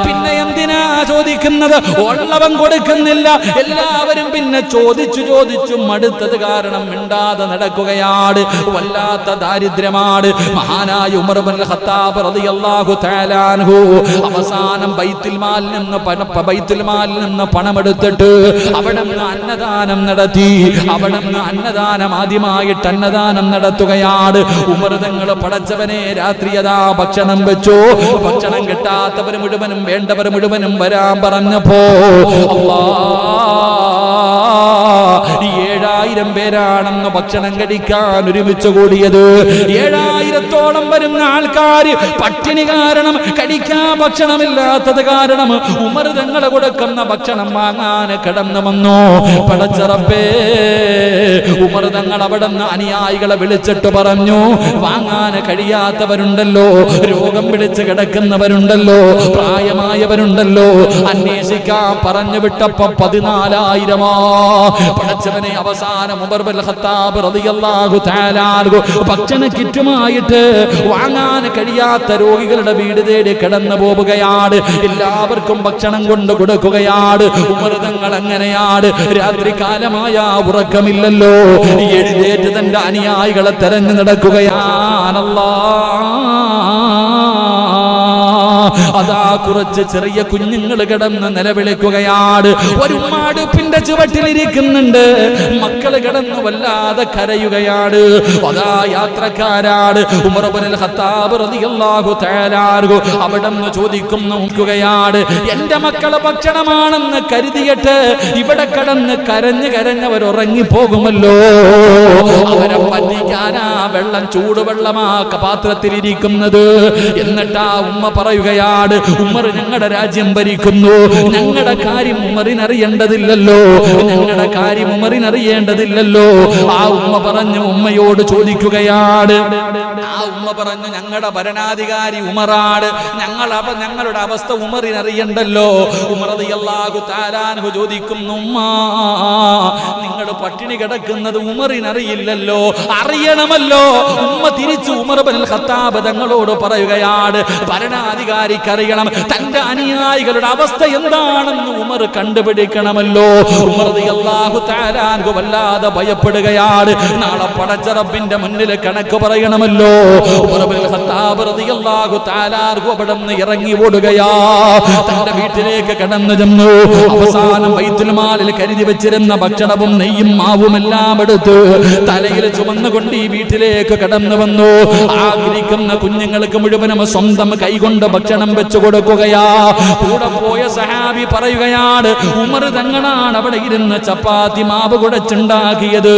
പിന്നെ എന്തിനാ ചോദിക്കുന്നത്? ഉള്ളവൻ കൊടുക്കുന്നില്ല. എല്ലാവരും പിന്നെ ചോദിച്ചു മടുത്തത് കാരണം മിണ്ടാതെ നടക്കുകയാണ്. വല്ലാത്ത ദാരിദ്ര്യമാണ്. മഹാനായ ഉമർ ഇബ്നുൽ ഖത്താബ് റളിയല്ലാഹു തആല അൻഹു അവസാനം ബൈത്തുൽ മാലിൽ നിന്ന് പണമെടുത്തിട്ട് അവിടെ നിന്ന് അന്നദാനം നടത്തി. അവിടെ നിന്ന് ആദ്യമായിട്ട് അന്നദാനം നടത്തുകയാണ്. ഉമർ തങ്ങൾ പടച്ചവനെ, രാത്രി അതാ ഭക്ഷണം വെച്ചു. ഭക്ഷണം കിട്ടാത്തവർ മുഴുവനും, വേണ്ടവർ മുഴുവനും വരാൻ പറഞ്ഞപ്പോ 7000 7000 പേരാണെന്ന് ഭക്ഷണം കഴിക്കാൻ ഒരുമിച്ച് കൂടിയത്. 7000-ഓളം വരുന്ന ആൾക്കാർ പട്ടിണി കാരണം, കഴിക്കാൻ ഭക്ഷണമില്ലാത്തത് കാരണം ഉമർ തങ്ങളെ കൊടുക്കുന്ന ഭക്ഷണം വാങ്ങാൻ കടന്നു വന്നു. പടച്ച റബ്ബേ, ഉമർ തങ്ങൾ അവിടെ നിന്ന് അനുയായികളെ വിളിച്ചിട്ട് പറഞ്ഞു, വാങ്ങാൻ കഴിയാത്തവരുണ്ടല്ലോ, രോഗം പിടിച്ച് കിടക്കുന്നവരുണ്ടല്ലോ, പ്രായമായവരുണ്ടല്ലോ, അന്വേഷിക്കാൻ പറഞ്ഞു വിട്ടപ്പോ 14,000. പടച്ചവനെ, അവസാനം ഉമർ ബിൻ ഖത്താബ് റളിയല്ലാഹു തആല അൻഹു ഭക്ഷണ കിറ്റുമായിട്ട് വാങ്ങാൻ കഴിയാത്ത രോഗികളുടെ വീട് തേടി കടന്നു പോവുകയാണ്. എല്ലാവർക്കും ഭക്ഷണം കൊണ്ട് കൊടുക്കുകയാണ്. ഉമർ തങ്ങൾ അങ്ങനെയാണ്. രാത്രി കാലമായ ഉറക്കമില്ലല്ലോ, എഴുന്നേറ്റ് തന്റെ അനുയായികളെ തെരഞ്ഞു നടക്കുകയാണല്ലോ. അതാ കുറച്ച് ചെറിയ കുഞ്ഞുങ്ങൾ കിടന്ന് നിലവിളിക്കുകയാണ്. ഒരു ഉമ്മാടുപ്പിന്റെ ചുവട്ടിലിരിക്കുന്നുണ്ട്, മക്കള് കിടന്ന് വല്ലാതെ കരയുകയാണ്. അതാ യാത്രക്കാരാണ്. ഉമർ ഇബ്നുൽ ഖത്താബ് റളിയല്ലാഹു തആല അൻഹു അവിടെന്ന് ചോദിക്കുന്നു, നോക്കുകയാണ്, എന്റെ മക്കളെ ഭക്ഷണമാണെന്ന് കരുതിയിട്ട് ഇവിടെ കിടന്ന് കരഞ്ഞവർ ഉറങ്ങിപ്പോകുമല്ലോ, അവരെ പറ്റിക്കാനാ വെള്ളം, ചൂടുവെള്ളമാ പാത്രത്തിലിരിക്കുന്നത്. എന്നിട്ടാ ഉമ്മ പറയുകയാണ്, ഉമർ ഞങ്ങളുടെ രാജ്യം ഭരിക്കുന്നു, ഞങ്ങളുടെ കാര്യം ഉമറിനറിയേണ്ടതില്ലല്ലോ, ഞങ്ങളുടെ കാര്യം ഉമറിനറിയേണ്ടതില്ലല്ലോ. ആ ഉമ്മ പറഞ്ഞു, ഉമ്മയോട് ചോദിക്കുകയാണ്, ആ ഉമ്മ പറഞ്ഞു, ഞങ്ങളുടെ ഭരണാധികാരി ഉമറാണ്, ഞങ്ങളുടെ അവസ്ഥ ഉമറിനറിയണ്ടല്ലോ. ഉമർ റളിയല്ലാഹു തആല അൻഹു ചോദിക്കുന്നു, ഉമ്മ നിങ്ങൾ പട്ടിണി കിടക്കുന്നത് ഉമറിനറിയില്ലല്ലോ, അറിയണമല്ലോ. ഉമ്മ തിരിച്ചു ഉമർ ഇബ്നുൽ ഖത്താബ് തങ്ങളോട് പറയുകയാണ്, ഭരണാധികാരിക്ക് അറിയണം, തന്റെ അനുയായികളുടെ അവസ്ഥ എന്താണെന്ന് ഉമർ കണ്ടുപിടിക്കണമല്ലോ. ഉമർ റളിയല്ലാഹു തആല അൻഹു വല്ലാതെ ഭയപ്പെടുകയാണ്. നാളെ പടച്ച റബ്ബിന്റെ മുന്നിൽ കണക്ക് പറയണമല്ലോ. ഉമർ ഇബ്നുൽ ഖത്താബ് റളിയല്ലാഹു തആല അൻഹു അവിടുന്ന് ഇറങ്ങി ഓടുകയാ. തന്റെ വീട്ടിലേക്ക് കടന്നു ചെന്നു. അവസാനം ബൈത്തുൽ മാലിൽ കരുതി വെച്ചിരുന്ന ഭക്ഷണവും നെയ്യും മാവും എല്ലാം എടുത്ത് തലയിൽ ചുമന്നുകൊണ്ട് ഈ വീട്ടിലേക്ക് കടന്നു വന്നു. ആഗ്രഹിക്കുന്ന കുഞ്ഞുങ്ങൾക്ക് മുഴുവനും സ്വന്തം കൈകൊണ്ട് ഭക്ഷണം വെച്ചു കൊടുക്കുകയാ. കൂടെ പോയ സഹാബി പറയുകയാണ്, ഉമർ തങ്ങളാണ് അവിടെ ഇരുന്ന് ചപ്പാത്തി മാവ് കുഴച്ചുണ്ടാക്കിയത്.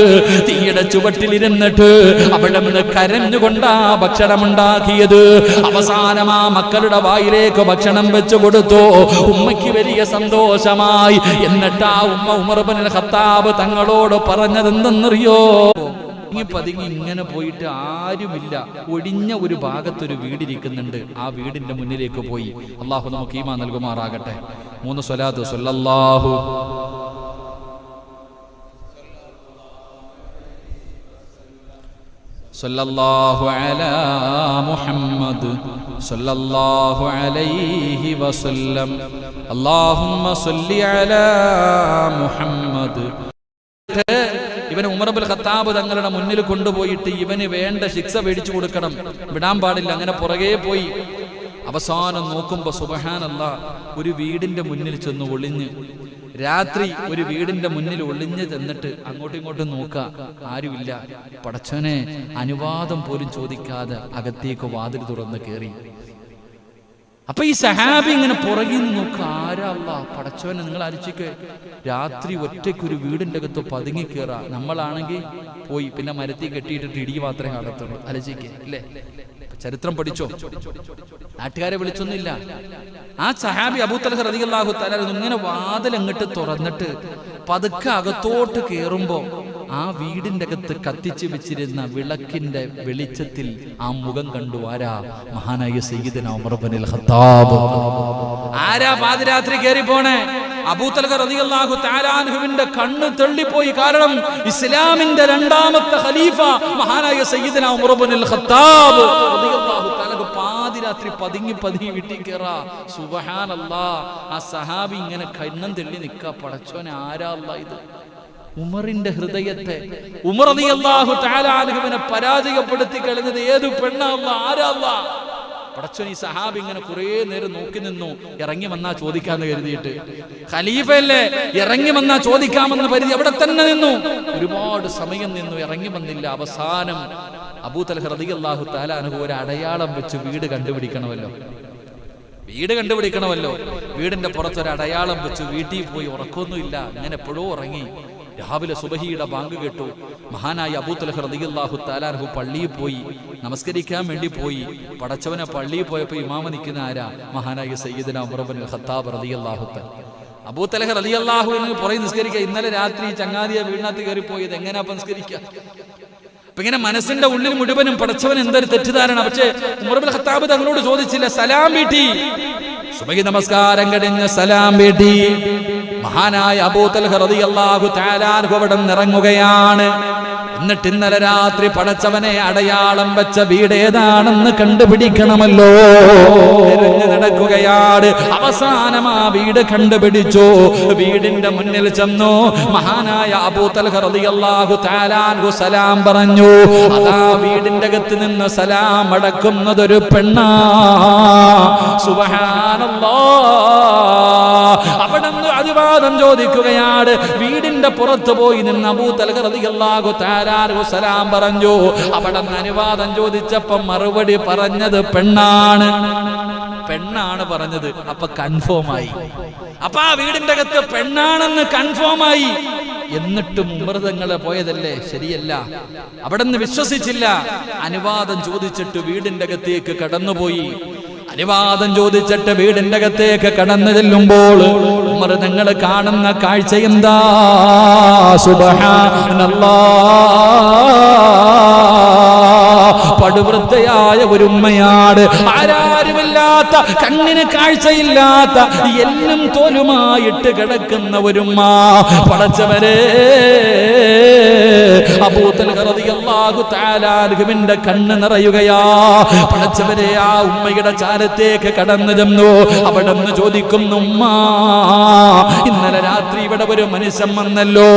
തീയുടെ ചുവട്ടിലിരുന്നിട്ട് അവിടെ നിന്ന് കരഞ്ഞുകൊണ്ടാ ഭക്ഷണം ഉണ്ടാക്കിയത്. അവസാനം ആ മക്കളുടെ വായിലേക്ക് ഭക്ഷണം വെച്ചു കൊടുത്തു. ഉമ്മയ്ക്ക് വലിയ സന്തോഷമായി. എന്നിട്ട് ആ ഉമ്മ ഉമർ ഇബ്നുൽ ഖത്താബ് തങ്ങളോട് പറഞ്ഞതെന്തെന്നറിയോ? പതുങ്ങി ഇങ്ങനെ പോയിട്ട് ആരുമില്ല, ഒഴിഞ്ഞ ഒരു ഭാഗത്തൊരു വീടിരിക്കുന്നുണ്ട്. ആ വീടിന്റെ മുന്നിലേക്ക് പോയി. അള്ളാഹു നമുക്ക് ഈമാൻ നൽകുമാറാകട്ടെ. 3 സ്വലാത്ത്. സ്വല്ലല്ലാഹു സ്വല്ലല്ലാഹു അലാ മുഹമ്മദ് സ്വല്ലല്ലാഹു അലൈഹി വസല്ലം. അല്ലാഹുമ്മ സ്വല്ലി അലാ മുഹമ്മദ്. ഇവന് ഉമർ ഇബ്നുൽ ഖത്താബ് തങ്ങളുടെ മുന്നിൽ കൊണ്ടുപോയിട്ട് ഇവന് വേണ്ട ശിക്ഷ മേടിച്ചു കൊടുക്കണം, വിടാൻ പാടില്ല. അങ്ങനെ പുറകെ പോയി. അവസാനം നോക്കുമ്പോ സുബ്ഹാനല്ലാഹ്, ഒരു വീടിന്റെ മുന്നിൽ ചെന്ന് ഒളിഞ്ഞ്, രാത്രി ഒരു വീടിന്റെ മുന്നിൽ ഒളിഞ്ഞ് ചെന്നിട്ട് അങ്ങോട്ടും ഇങ്ങോട്ടും നോക്കുക, ആരുമില്ല. പടച്ചോനെ അനുവാദം പോലും ചോദിക്കാതെ അകത്തേക്ക് വാതിൽ തുറന്ന് കയറി. അപ്പൊ ഈ സഹാബി ഇങ്ങനെ പുറകിൽ നിന്ന് നോക്കുക, ആരാ അല്ലാഹ്, പടച്ചോനെ നിങ്ങൾ ആലോചിക്ക്, രാത്രി ഒറ്റയ്ക്ക് ഒരു വീടിന്റെ അകത്ത് പതുങ്ങി കയറാ. നമ്മളാണെങ്കിൽ പോയി പിന്നെ മരത്തിൽ കെട്ടിയിട്ടിട്ട് ഇടി മാത്രമേ കാണത്തുള്ളൂ. ആലോചിക്കേ അല്ലേ? ചരിത്രം പഠിച്ചോ? നാട്ടുകാരെ വിളിച്ചൊന്നുമില്ല. ആ സഹാബി അബൂ തൽഹ റളിയല്ലാഹു തആല ഇങ്ങനെ വാതിൽ അങ്ങോട്ട് തുറന്നിട്ട് പതുക്കെ അകത്തോട്ട് കയറുമ്പോ ആ വീടിന്റെ അകത്ത് കത്തിച്ചു വെച്ചിരുന്ന വിളക്കിന്റെ വെളിച്ചത്തിൽ ആ മുഖം കണ്ടു. ആരാ? മഹാനായ സയ്യിദുനാ ഉമർ ഇബ്നുൽ ഖത്താബ്. ആരാ പാതിരാത്രി കയറി പോണേ? അബൂ തൽഹ റളിയല്ലാഹു തആല അൻഹുവിന്റെ കണ്ണ് തെള്ളിപ്പോയി. കാരണം ഇസ്ലാമിന്റെ 2ാമത്തെ ഖലീഫ മഹാനായ സയ്യിദുനാ ഉമർ ഇബ്നുൽ ഖത്താബ് റളിയല്ലാഹു തആല പാതിരാത്രി പതുങ്ങി വീട്ടിൽ കയറാ. സുബ്ഹാനല്ലാഹ്. ആ സഹാബി ഇങ്ങനെ കണ്ണം തെള്ളി നിൽക്കാ. പടച്ചോനെ ആരാ അല്ലാഹ് ഇത്? ഉമറിന്റെ ഹൃദയത്തെ, ഉമർ റളിയല്ലാഹു തആല അൻഹുവിനെ പരാജയപ്പെടുത്തി കളഞ്ഞത് ഏത് പെണ്ണാ അല്ലാഹ്? ആരാ അല്ലാഹ്? പടച്ചോൻ ഈ സഹാബി ഇങ്ങനെ കുറെ നേരം നോക്കി നിന്നു. ഇറങ്ങി വന്നാ ചോദിക്കാന്ന് കരുതിയിട്ട്, ഖലീഫയല്ലേ, ഇറങ്ങി വന്നാ ചോദിക്കാമെന്ന് കരുതി അവിടെ തന്നെ നിന്നു. ഒരുപാട് സമയം നിന്നു, ഇറങ്ങി വന്നില്ല. അവസാനം അബൂ തൽഹ റളിയല്ലാഹു തആല അൻഹു ഒരു അടയാളം വെച്ച് വീട് കണ്ടുപിടിക്കണമല്ലോ. വീടിന്റെ പുറത്തൊരു അടയാളം വെച്ച് വീട്ടിൽ പോയി. ഉറക്കമൊന്നുമില്ല, അങ്ങനെ എപ്പോഴോ ഉറങ്ങി. രാവിലെ സുബഹിയുടെ ബാങ്ക് കേട്ടു. മഹാനായ അബൂ തൽഹ റളിയല്ലാഹു തആല അൻഹു പള്ളിയിൽ പോയി നമസ്കരിക്കാൻ വേണ്ടി പോയി. പടച്ചവനെ പള്ളിയിൽ പോയപ്പോൾ ഇമാമ നിൽക്കുന്ന ആരാ? മഹാനായ സയ്യിദുനാ ഉമർ ഇബ്നുൽ ഖത്താബ് റളിയല്ലാഹു തആല. അബൂ തൽഹ റളിയല്ലാഹു അൻഹു പുറകെ നിസ്കരിക്കുക. ഇന്നലെ രാത്രി ചങ്ങാതിയെ വീടിനകത്ത് കയറിപ്പോയത് എങ്ങനെയാ നിസ്കരിക്കുക? അപ്പൊ ഇങ്ങനെ മനസ്സിന്റെ ഉള്ളിൽ മുഴുവനും പടച്ചവൻ എന്തൊരു തെറ്റിദ്ധാരണ. പക്ഷേ ഉമർ ഇബ്നുൽ ഖത്താബ് തങ്ങളോട് ചോദിച്ചില്ല, സലാം വീട്ടി. സുബഹി നമസ്കാരം കഴിഞ്ഞ് സലാം വീട്ടി. മഹാനായ അബൂ തൽഹ റളിയല്ലാഹു തആല അൻഹു അവിടെ ഇറങ്ങുകയാണ്. എന്നിട്ട് ഇന്നലെ രാത്രി പടച്ചവനെ അടയാളം വെച്ച വീട് ഏതാണെന്ന് കണ്ടുപിടിക്കണമല്ലോ. നടക്കുകയാണ്. അവസാനം ആ വീട് കണ്ടുപിടിച്ചു. വീടിന്റെ മുന്നിൽ ചെന്നു. മഹാനായ അബൂ തൽഹ റളിയല്ലാഹു തആല അൻഹു സലാം പറഞ്ഞു. അതാ വീടിന്റെ അകത്ത് നിന്ന് സലാം അടക്കുന്നതൊരു പെണ്ണാ. സുബ്ഹാനല്ലാഹ്. അവിടെ നിന്ന് അനുവാദം ചോദിക്കുകയാണ്. വീടിന്റെ പുറത്ത് പോയി നിന്ന് അബൂ തൽഹ റളിയല്ലാഹു തആല അൻഹു സലാം പറഞ്ഞു. അവിടെ നിന്ന് അനുവാദം ചോദിച്ചപ്പോൾ മറുപടി പറഞ്ഞത് പെണ്ണാണ്. പെണ്ണാണ് പറഞ്ഞത്. അപ്പൊ കൺഫേമായി. അപ്പൊ ആ വീടിന്റെ അകത്ത് പെണ്ണാണെന്ന് കൺഫേമായി. എന്നിട്ടും ഉമർ തങ്ങളെ പോയതല്ലേ, ശരിയല്ല. അവിടെ നിന്ന് വിശ്വസിച്ചില്ല. അനുവാദം ചോദിച്ചിട്ട് വീടിന്റെ അകത്തേക്ക് കടന്നുപോയി. അനുവാദം ചോദിച്ചിട്ട് വീടിന്റെ അകത്തേക്ക് കടന്നു ചെല്ലുമ്പോൾ ഉമർ തങ്ങൾ കാണുന്ന കാഴ്ച എന്താ? സുബ്ഹാനല്ലാഹ്. പടുവൃദ്ധയായ ഒരു ഉമ്മയാണ്. ആരാരുമില്ലാത്ത, കണ്ണിന് കാഴ്ചയില്ലാത്ത, എല്ലും തോലുമായിട്ട് കിടക്കുന്ന ഒരുമ്മ. പടച്ചവരെ, അബൂ തൽഹ റളിയല്ലാഹു തആല അൻഹുവിന്റെ കണ്ണ് നിറയുകയാ. പടച്ചവരെ, ആ ഉമ്മയുടെ ചാരത്തേക്ക് കടന്നു ചെന്നു. അവിടെ നിന്ന് ചോദിക്കുന്നു, ഉമ്മ, ഇന്നലെ രാത്രി ഇവിടെ ഒരു മനുഷ്യൻ വന്നല്ലോ,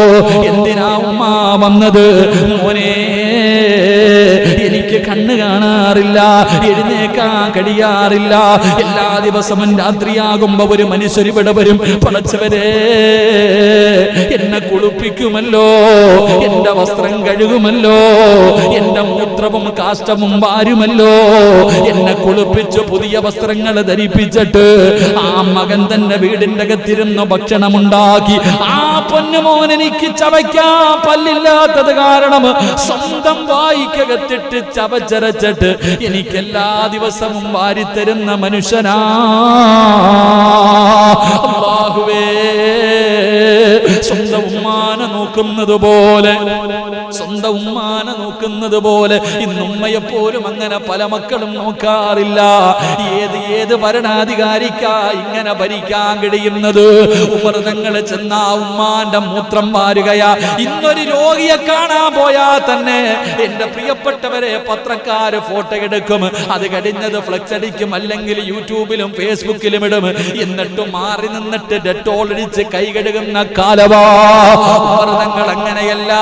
എന്തിനാ ഉമ്മ വന്നത്? മോനെ, എനിക്ക് കണ്ണ് കാണാറില്ല, എഴുന്നേക്കാൻ കഴിയാറില്ല. എല്ലാ ദിവസവും രാത്രിയാകുമ്പോ ഒരു മനുഷ്യർ ഇവിടെ വരും. പടച്ചവരെ, എന്നെ കുളിപ്പിക്കുമല്ലോ, എന്റെ വസ്ത്രം കഴുകുമല്ലോ, എന്റെ മൂത്രവും കാഷ്ടവും വാരുമല്ലോ, എന്നെ കുളിപ്പിച്ച് പുതിയ വസ്ത്രങ്ങൾ ധരിപ്പിച്ചിട്ട് ആ മകൻ തന്നെ വീടിന്റെ അകത്തിരുന്ന് ഭക്ഷണമുണ്ടാക്കി. ആ പൊന്നുമോൻ എനിക്ക് ചവയ്ക്കാൻ പല്ലില്ലാത്തത് കാരണം സ്വന്തം വായിക്കകത്തിട്ട് ചവച്ചരച്ചിട്ട് എനിക്ക് എല്ലാ ദിവസവും വാരിത്തരുന്ന മനുഷ്യനാ. അല്ലാഹുവേ, സ്വന്തം ഉമ്മാനെ നോക്കുന്നത് പോലെ, സ്വന്തം ഉമ്മാനെ നോക്കുന്നത് പോലെ ഇന്ന് ഉമ്മയെപ്പോലും അങ്ങനെ പല മക്കളും നോക്കാറില്ല. ഏത് ഭരണാധികാരിക്കാ ഇങ്ങനെ ഭരിക്കാൻ കഴിയുന്നത്? ഉമർ തങ്ങൾ ചെന്ന ഉമ്മാന്റെ മൂത്രം വാരുകയാ. ഇന്നൊരു രോഗിയെ കാണാൻ പോയാൽ തന്നെ എന്റെ പ്രിയപ്പെട്ടവരെ, പത്രക്കാര് ഫോട്ടോ എടുക്കും, അത് കഴിഞ്ഞത് ഫ്ലെക്സ് അടിക്കും, അല്ലെങ്കിൽ യൂട്യൂബിലും ഫേസ്ബുക്കിലും ഇടും. എന്നിട്ട് മാറി നിന്നിട്ട് ഡെറ്റോൾ അടിച്ച് കൈ കഴുകുന്ന കാലവാ. ഉമർ തങ്ങൾ അങ്ങനെയല്ല.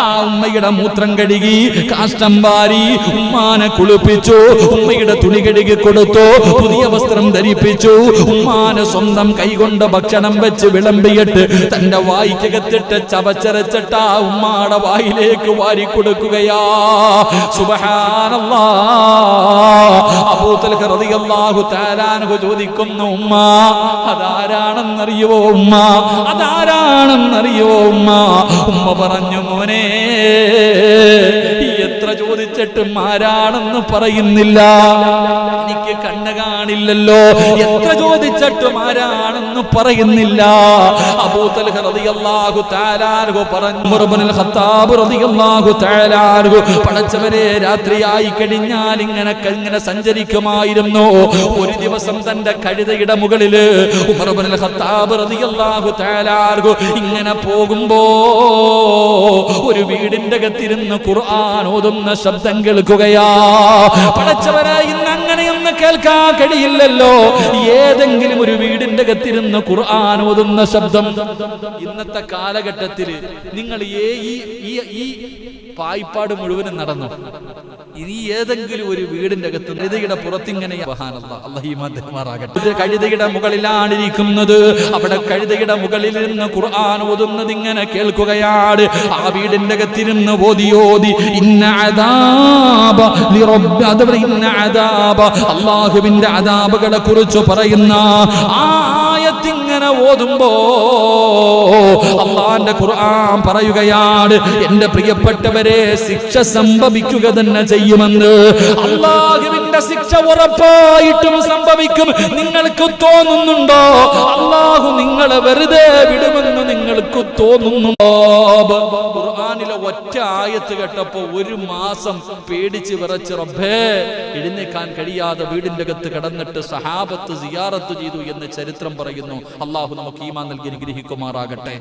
ആ ഉമ്മയുടെ മൂത്രം കഴുകി, കാഷ്ടം വാരി, ഉമ്മാനെ കുളിപ്പിച്ചു, ഉമ്മയുടെ തുണി കഴുകി കൊടുത്തു, പുതിയ വസ്ത്രം ധരിപ്പിച്ചു, ഉമ്മാനെ സ്വന്തം കൈകൊണ്ട് ഭക്ഷണം വെച്ച് വിളമ്പിയിട്ട് തന്റെ വായിക്കകത്തിട്ട് ചവച്ചരച്ചിട്ട് ആ ഉമ്മാടെ വായിലേക്ക് വാരി കൊടുക്കുകയാ. സുബ്ഹാനല്ലാഹ്. അബൂ തൽഹ റളിയല്ലാഹു തആല അൻഹു ചോദിക്കുന്നു, ഉമ്മ, അതാരാണെന്നറിയോ ഉമ്മ? അതാരാണെന്നറിയോ ഉമ്മ? ഉമ്മ പറഞ്ഞു, മോനെ, എത്ര ചോദിച്ചിട്ടും ആരാണെന്ന് പറയുന്നില്ല. എനിക്ക് കണ്ണ് കാണില്ലല്ലോ, എത്ര ചോദിച്ചിട്ടും ആരാണെന്ന് പറയുന്നില്ല. അബൂ തൽഹ റളിയല്ലാഹു തആല അൻഹു പറഞ്ഞു, ഉമർ ഇബ്നുൽ ഖത്താബ് റളിയല്ലാഹു തആല അൻഹു പടച്ചവരെ, രാത്രിയായി കഴിഞ്ഞാൽ ഇങ്ങനെ സഞ്ചരിക്കുമായിരുന്നു. ഒരു ദിവസം തന്റെ കഴുതയുടെ മുകളില് ഉമർ ഇബ്നുൽ ഖത്താബ് റളിയല്ലാഹു തആല അൻഹു ഇങ്ങനെ പോകുമ്പോ ഒരു വീടിന്റെ അകത്തിരുന്ന് ഖുർആൻ ഓതുന്ന ശബ്ദം കേൾക്കുകയാ. പടച്ചവരെ, ഇന്ന് അങ്ങനെയൊന്നും കേൾക്കാൻ കഴിയില്ലല്ലോ. ഏതെങ്കിലും ഒരു വീടിന്റെ അകത്തിരുന്ന് ഖുർആൻ ഓതുന്ന ശബ്ദം. ഇന്നത്തെ കാലഘട്ടത്തിൽ നിങ്ങൾ ഈ പായ്പാട് മുഴുവനും നടന്നു. ഇനി ഏതെങ്കിലും ഒരു വീടിന്റെ അകത്ത് കഴുതയുടെ പുറത്തിങ്ങനെ കഴുതയുടെ മുകളിലാണ് ഇരിക്കുന്നത്. അവിടെ കഴുതയുടെ മുകളിൽ നിന്ന് ഖുർആൻ ഓതുന്നത് ഇങ്ങനെ കേൾക്കുകയാണ്. ആ വീടിന്റെ അകത്തിരുന്ന് ഓതി അല്ലാഹുവിന്റെ അദാബുകളെ കുറിച്ച് പറയുന്ന ആ ആയത്തിങ്ങനെ അങ്ങനെ ഓതുമ്പോ അള്ളാന്റെ ഖുർആൻ പറയുകയാണ്, എന്റെ പ്രിയപ്പെട്ടവരെ, ശിക്ഷ സംഭവിക്കുക തന്നെ ചെയ്യുമെന്ന്. അള്ളാഹുവിന്റെ ശിക്ഷ ഉറപ്പായിട്ടും സംഭവിക്കും. നിങ്ങൾക്ക് തോന്നുന്നുണ്ടോ അള്ളാഹു നിങ്ങളെ വെറുതെ വിടുമെന്ന് നിങ്ങൾക്ക് തോന്നുന്നുണ്ടോ? ഖുർആനിലെ ഒറ്റ ആയത്ത് കേട്ടപ്പോ 1 മാസം പേടിച്ച് വിറച്ച് റബ്ബേ എഴുന്നേക്കാൻ കഴിയാതെ വീടിന്റെ അകത്ത് കിടന്നിട്ട് സഹാബത്ത് സിയാറത്ത് ചെയ്തു എന്ന് ചരിത്രം പറയുന്നു. അള്ളാഹു നമുക്ക് ഈമാൻ നൽകി അനുഗ്രഹിക്കുമാറാകട്ടെ.